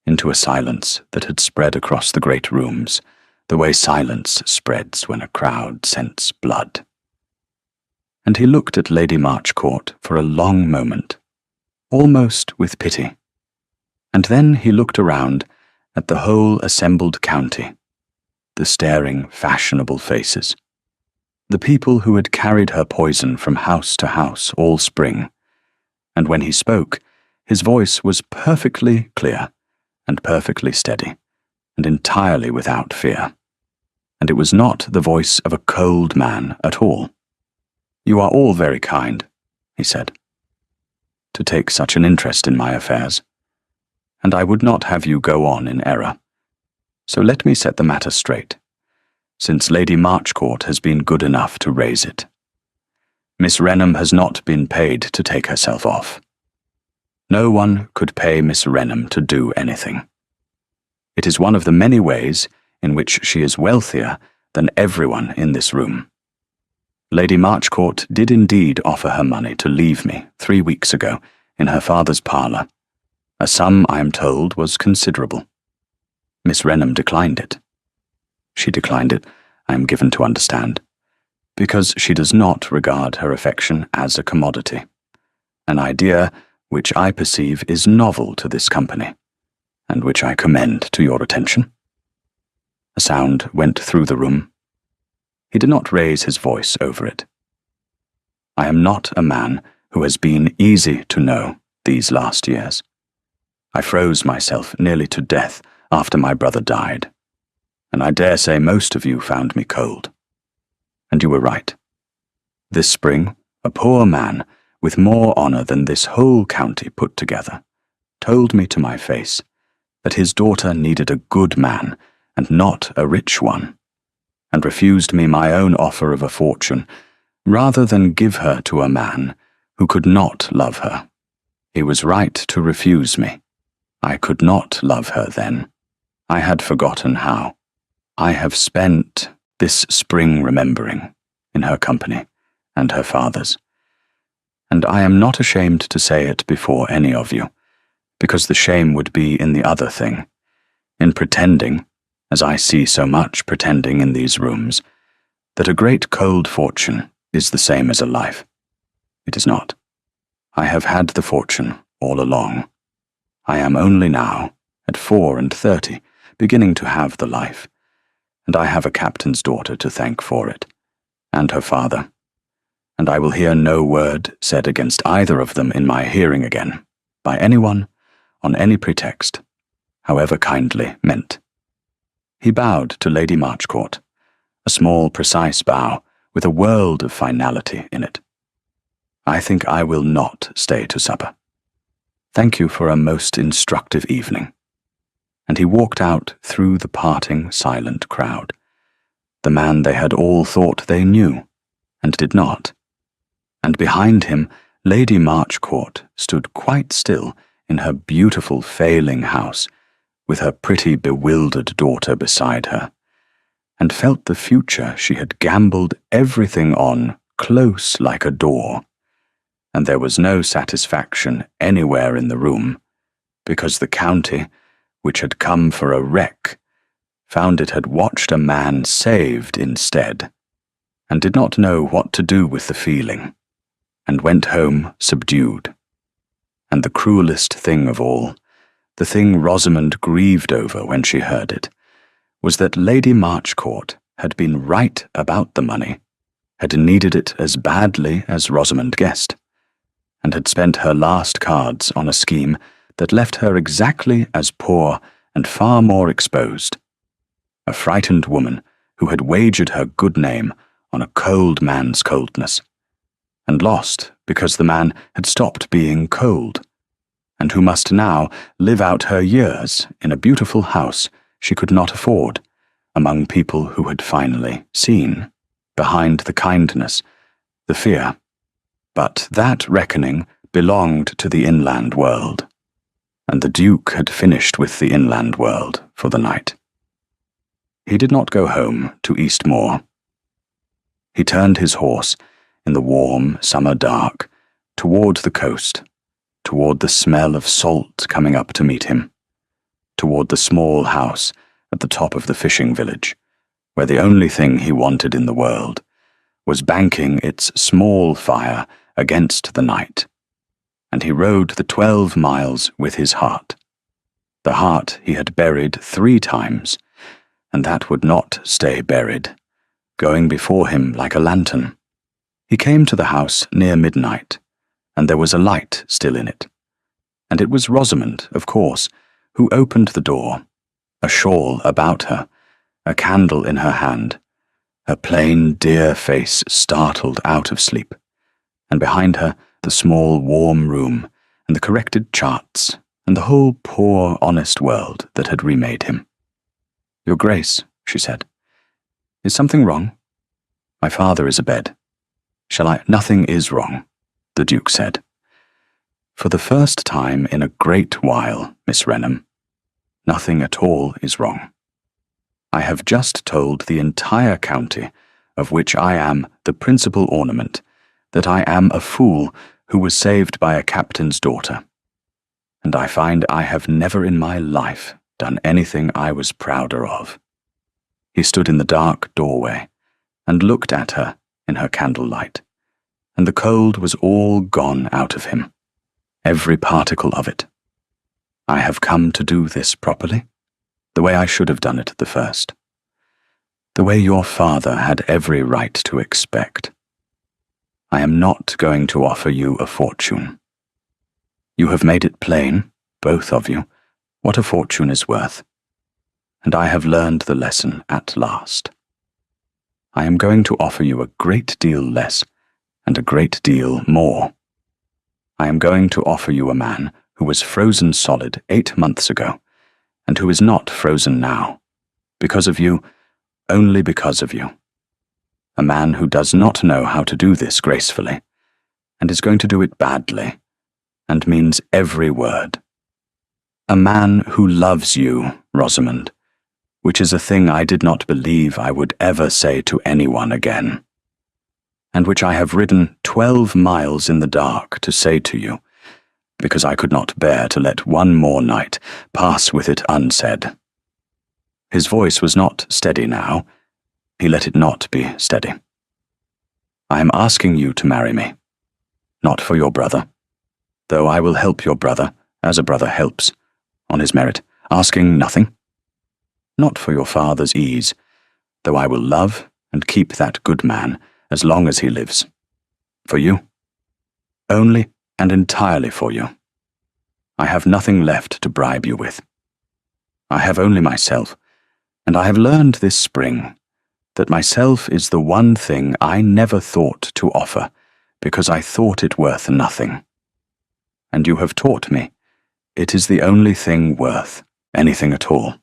into a silence that had spread across the great rooms, the way silence spreads when a crowd scents blood. And he looked at Lady Marchcourt for a long moment, almost with pity, and then he looked around at the whole assembled county, the staring, fashionable faces, the people who had carried her poison from house to house all spring, and when he spoke, his voice was perfectly clear and perfectly steady, and entirely without fear, and it was not the voice of a cold man at all. "You are all very kind," he said, "to take such an interest in my affairs, and I would not have you go on in error. So let me set the matter straight, since Lady Marchcourt has been good enough to raise it. Miss Renham has not been paid to take herself off. No one could pay Miss Renham to do anything. It is one of the many ways in which she is wealthier than everyone in this room. Lady Marchcourt did indeed offer her money to leave me 3 weeks ago in her father's parlour. A sum, I am told, was considerable. Miss Renham declined it. She declined it, I am given to understand, because she does not regard her affection as a commodity, an idea which I perceive is novel to this company, and which I commend to your attention. A sound went through the room. He did not raise his voice over it. I am not a man who has been easy to know these last years. I froze myself nearly to death after my brother died, and I dare say most of you found me cold. And you were right. This spring, a poor man, with more honour than this whole county put together, told me to my face that his daughter needed a good man and not a rich one, and refused me my own offer of a fortune rather than give her to a man who could not love her. He was right to refuse me. I could not love her then. I had forgotten how. I have spent this spring remembering, in her company and her father's. And I am not ashamed to say it before any of you, because the shame would be in the other thing, in pretending, as I see so much pretending in these rooms, that a great cold fortune is the same as a life. It is not. I have had the fortune all along. I am only now, at 34, beginning to have the life, and I have a captain's daughter to thank for it, and her father, and I will hear no word said against either of them in my hearing again, by anyone, on any pretext, however kindly meant. He bowed to Lady Marchcourt, a small, precise bow with a world of finality in it. I think I will not stay to supper. Thank you for a most instructive evening. And he walked out through the parting, silent crowd, the man they had all thought they knew, and did not. And behind him, Lady Marchcourt stood quite still in her beautiful failing house, with her pretty bewildered daughter beside her, and felt the future she had gambled everything on close like a door. And there was no satisfaction anywhere in the room, because the county, which had come for a wreck, found it had watched a man saved instead, and did not know what to do with the feeling, and went home subdued. And the cruelest thing of all, the thing Rosamond grieved over when she heard it, was that Lady Marchcourt had been right about the money, had needed it as badly as Rosamond guessed, and had spent her last cards on a scheme that left her exactly as poor and far more exposed. A frightened woman who had wagered her good name on a cold man's coldness, and lost because the man had stopped being cold, and who must now live out her years in a beautiful house she could not afford, among people who had finally seen, behind the kindness, the fear. But that reckoning belonged to the inland world, and the Duke had finished with the inland world for the night. He did not go home to Eastmoor. He turned his horse in the warm summer dark toward the coast, toward the smell of salt coming up to meet him, toward the small house at the top of the fishing village, where the only thing he wanted in the world was banking its small fire against the night. And he rode the 12 miles with his heart, the heart he had buried 3 times, and that would not stay buried, going before him like a lantern. He came to the house near midnight, and there was a light still in it, and it was Rosamond, of course, who opened the door, a shawl about her, a candle in her hand, her plain, dear face startled out of sleep, and behind her the small, warm room, and the corrected charts, and the whole poor, honest world that had remade him. "Your Grace," she said, "is something wrong? My father is abed. Shall I—" "Nothing is wrong," the Duke said. "For the first time in a great while, Miss Renham, nothing at all is wrong. I have just told the entire county, of which I am the principal ornament, that I am a fool who was saved by a captain's daughter, and I find I have never in my life done anything I was prouder of. He stood in the dark doorway and looked at her in her candlelight, and the cold was all gone out of him, every particle of it. I have come to do this properly, the way I should have done it at the first, the way your father had every right to expect. I am not going to offer you a fortune. You have made it plain, both of you, what a fortune is worth, and I have learned the lesson at last. I am going to offer you a great deal less and a great deal more. I am going to offer you a man who was frozen solid 8 months ago, and who is not frozen now, because of you, only because of you. A man who does not know how to do this gracefully, and is going to do it badly, and means every word. A man who loves you, Rosamond, which is a thing I did not believe I would ever say to anyone again, and which I have ridden 12 miles in the dark to say to you, because I could not bear to let one more night pass with it unsaid. His voice was not steady now. He let it not be steady. I am asking you to marry me, not for your brother, though I will help your brother as a brother helps, on his merit, asking nothing. Not for your father's ease, though I will love and keep that good man as long as he lives. For you, only and entirely for you. I have nothing left to bribe you with. I have only myself, and I have learned this spring that myself is the one thing I never thought to offer, because I thought it worth nothing. And you have taught me it is the only thing worth anything at all.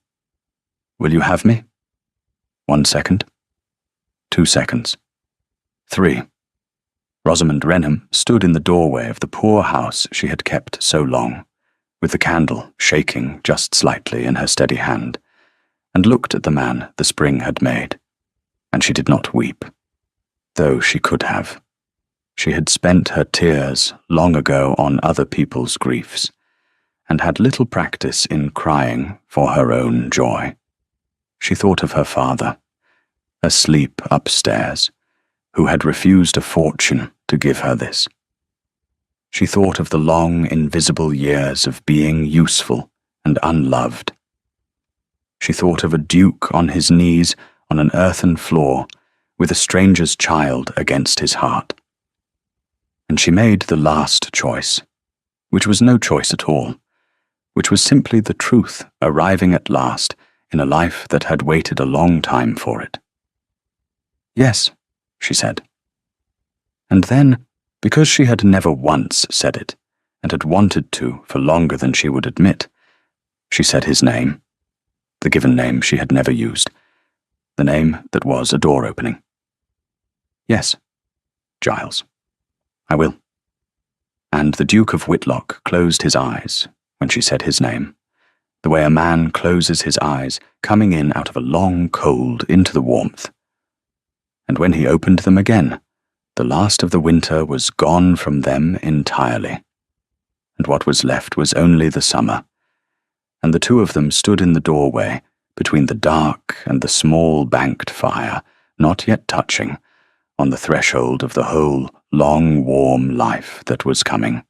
Will you have me? 1 second. 2 seconds. 3. Rosamond Renham stood in the doorway of the poor house she had kept so long, with the candle shaking just slightly in her steady hand, and looked at the man the spring had made. And she did not weep, though she could have. She had spent her tears long ago on other people's griefs, and had little practice in crying for her own joy. She thought of her father, asleep upstairs, who had refused a fortune to give her this. She thought of the long, invisible years of being useful and unloved. She thought of a duke on his knees on an earthen floor, with a stranger's child against his heart. And she made the last choice, which was no choice at all, which was simply the truth arriving at last in a life that had waited a long time for it. Yes, she said. And then, because she had never once said it, and had wanted to for longer than she would admit, she said his name, the given name she had never used, the name that was a door opening. Yes, Giles, I will. And the Duke of Whitlock closed his eyes when she said his name, the way a man closes his eyes coming in out of a long cold into the warmth. And when he opened them again, the last of the winter was gone from them entirely, and what was left was only the summer, and the two of them stood in the doorway between the dark and the small banked fire, not yet touching, on the threshold of the whole long warm life that was coming.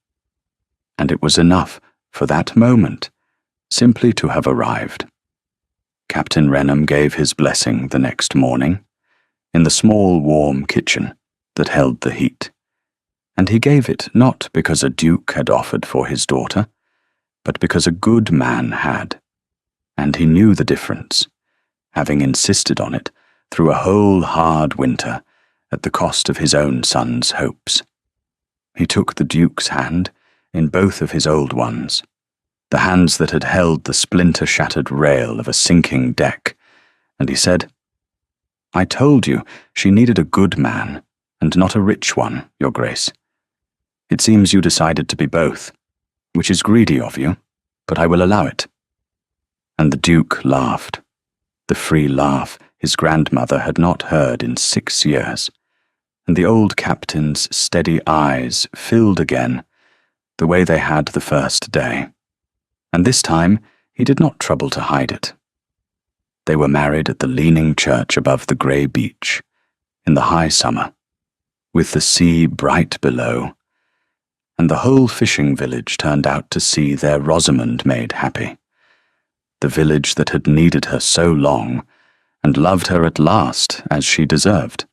And it was enough for that moment simply to have arrived. Captain Renham gave his blessing the next morning, in the small warm kitchen that held the heat, and he gave it not because a duke had offered for his daughter, but because a good man had, and he knew the difference, having insisted on it through a whole hard winter at the cost of his own son's hopes. He took the duke's hand in both of his old ones, the hands that had held the splinter-shattered rail of a sinking deck, and he said, I told you she needed a good man, and not a rich one, Your Grace. It seems you decided to be both, which is greedy of you, but I will allow it. And the Duke laughed, the free laugh his grandmother had not heard in 6 years, and the old captain's steady eyes filled again, the way they had the first day. And this time He did not trouble to hide it. They were married at the leaning church above the grey beach, in the high summer, with the sea bright below, and the whole fishing village turned out to see their Rosamond made happy, the village that had needed her so long, and loved her at last as she deserved.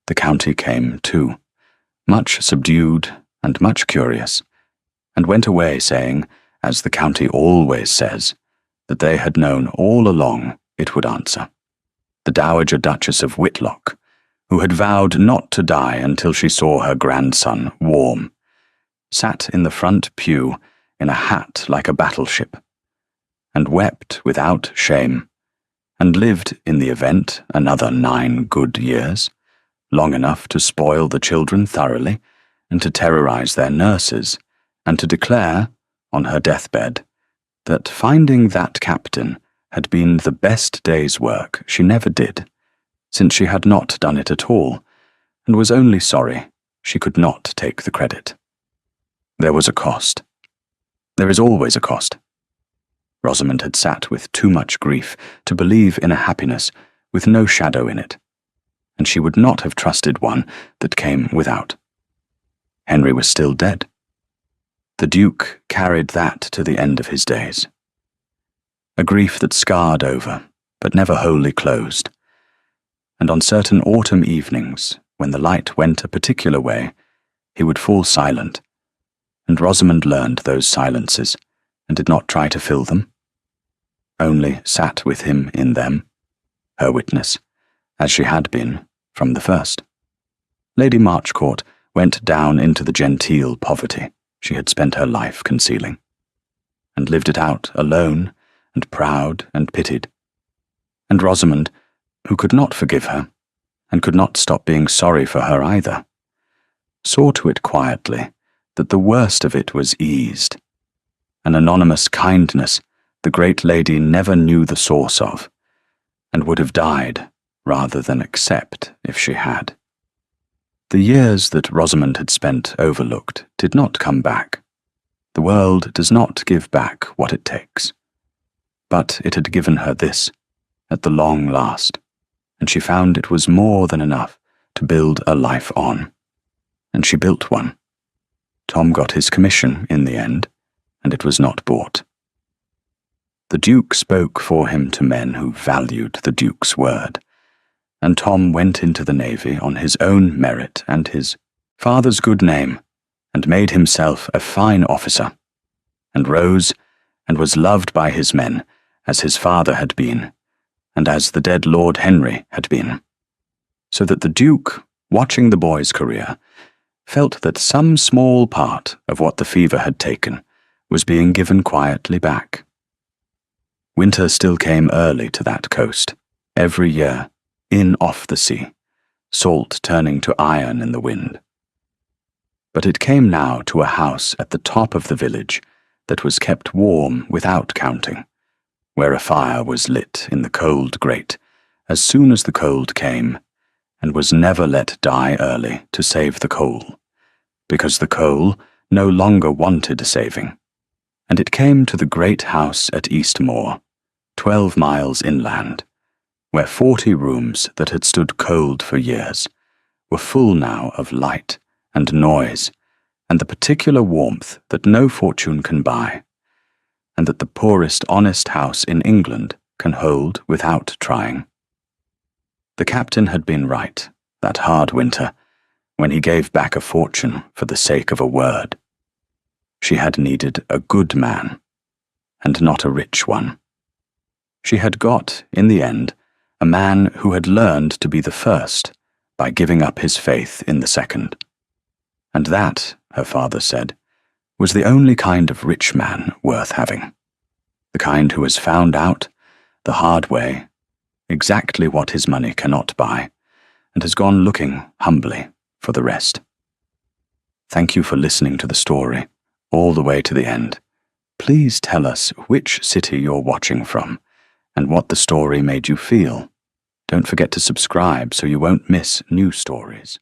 The county came too, much subdued and much curious, and went away saying, as the county always says, that they had known all along it would answer. The Dowager Duchess of Whitlock, who had vowed not to die until she saw her grandson warm, sat in the front pew in a hat like a battleship, and wept without shame, and lived in the event another 9 good years, long enough to spoil the children thoroughly, and to terrorize their nurses, and to declare, on her deathbed, that finding that captain had been the best day's work she never did, since she had not done it at all, and was only sorry she could not take the credit. There was a cost. There is always a cost. Rosamond had sat with too much grief to believe in a happiness with no shadow in it, and she would not have trusted one that came without. Henry was still dead. The Duke carried that to the end of his days. A grief that scarred over, but never wholly closed. And on certain autumn evenings, when the light went a particular way, he would fall silent, and Rosamond learned those silences, and did not try to fill them, only sat with him in them, her witness, as she had been from the first. Lady Marchcourt went down into the genteel poverty she had spent her life concealing, and lived it out alone and proud and pitied. And Rosamond, who could not forgive her, and could not stop being sorry for her either, saw to it quietly that the worst of it was eased, an anonymous kindness the great lady never knew the source of, and would have died rather than accept if she had. The years that Rosamond had spent overlooked did not come back. The world does not give back what it takes. But it had given her this, at the long last, and she found it was more than enough to build a life on. And she built one. Tom got his commission in the end, and it was not bought. The Duke spoke for him to men who valued the Duke's word, and Tom went into the Navy on his own merit and his father's good name, and made himself a fine officer, and rose and was loved by his men as his father had been, and as the dead Lord Henry had been, so that the Duke, watching the boy's career, felt that some small part of what the fever had taken was being given quietly back. Winter still came early to that coast, every year, in off the sea, salt turning to iron in the wind. But it came now to a house at the top of the village that was kept warm without counting, where a fire was lit in the cold grate as soon as the cold came, and was never let die early to save the coal, because the coal no longer wanted saving. And it came to the great house at Eastmoor, 12 miles inland, where 40 rooms that had stood cold for years were full now of light and noise, and the particular warmth that no fortune can buy, and that the poorest honest house in England can hold without trying. The captain had been right, that hard winter, when he gave back a fortune for the sake of a word. She had needed a good man, and not a rich one. She had got, in the end, a man who had learned to be the first by giving up his faith in the second. And that, her father said, was the only kind of rich man worth having. The kind who has found out, the hard way, exactly what his money cannot buy, and has gone looking humbly for the rest. Thank you for listening to the story, all the way to the end. Please tell us which city you're watching from, and what the story made you feel. Don't forget to subscribe so you won't miss new stories.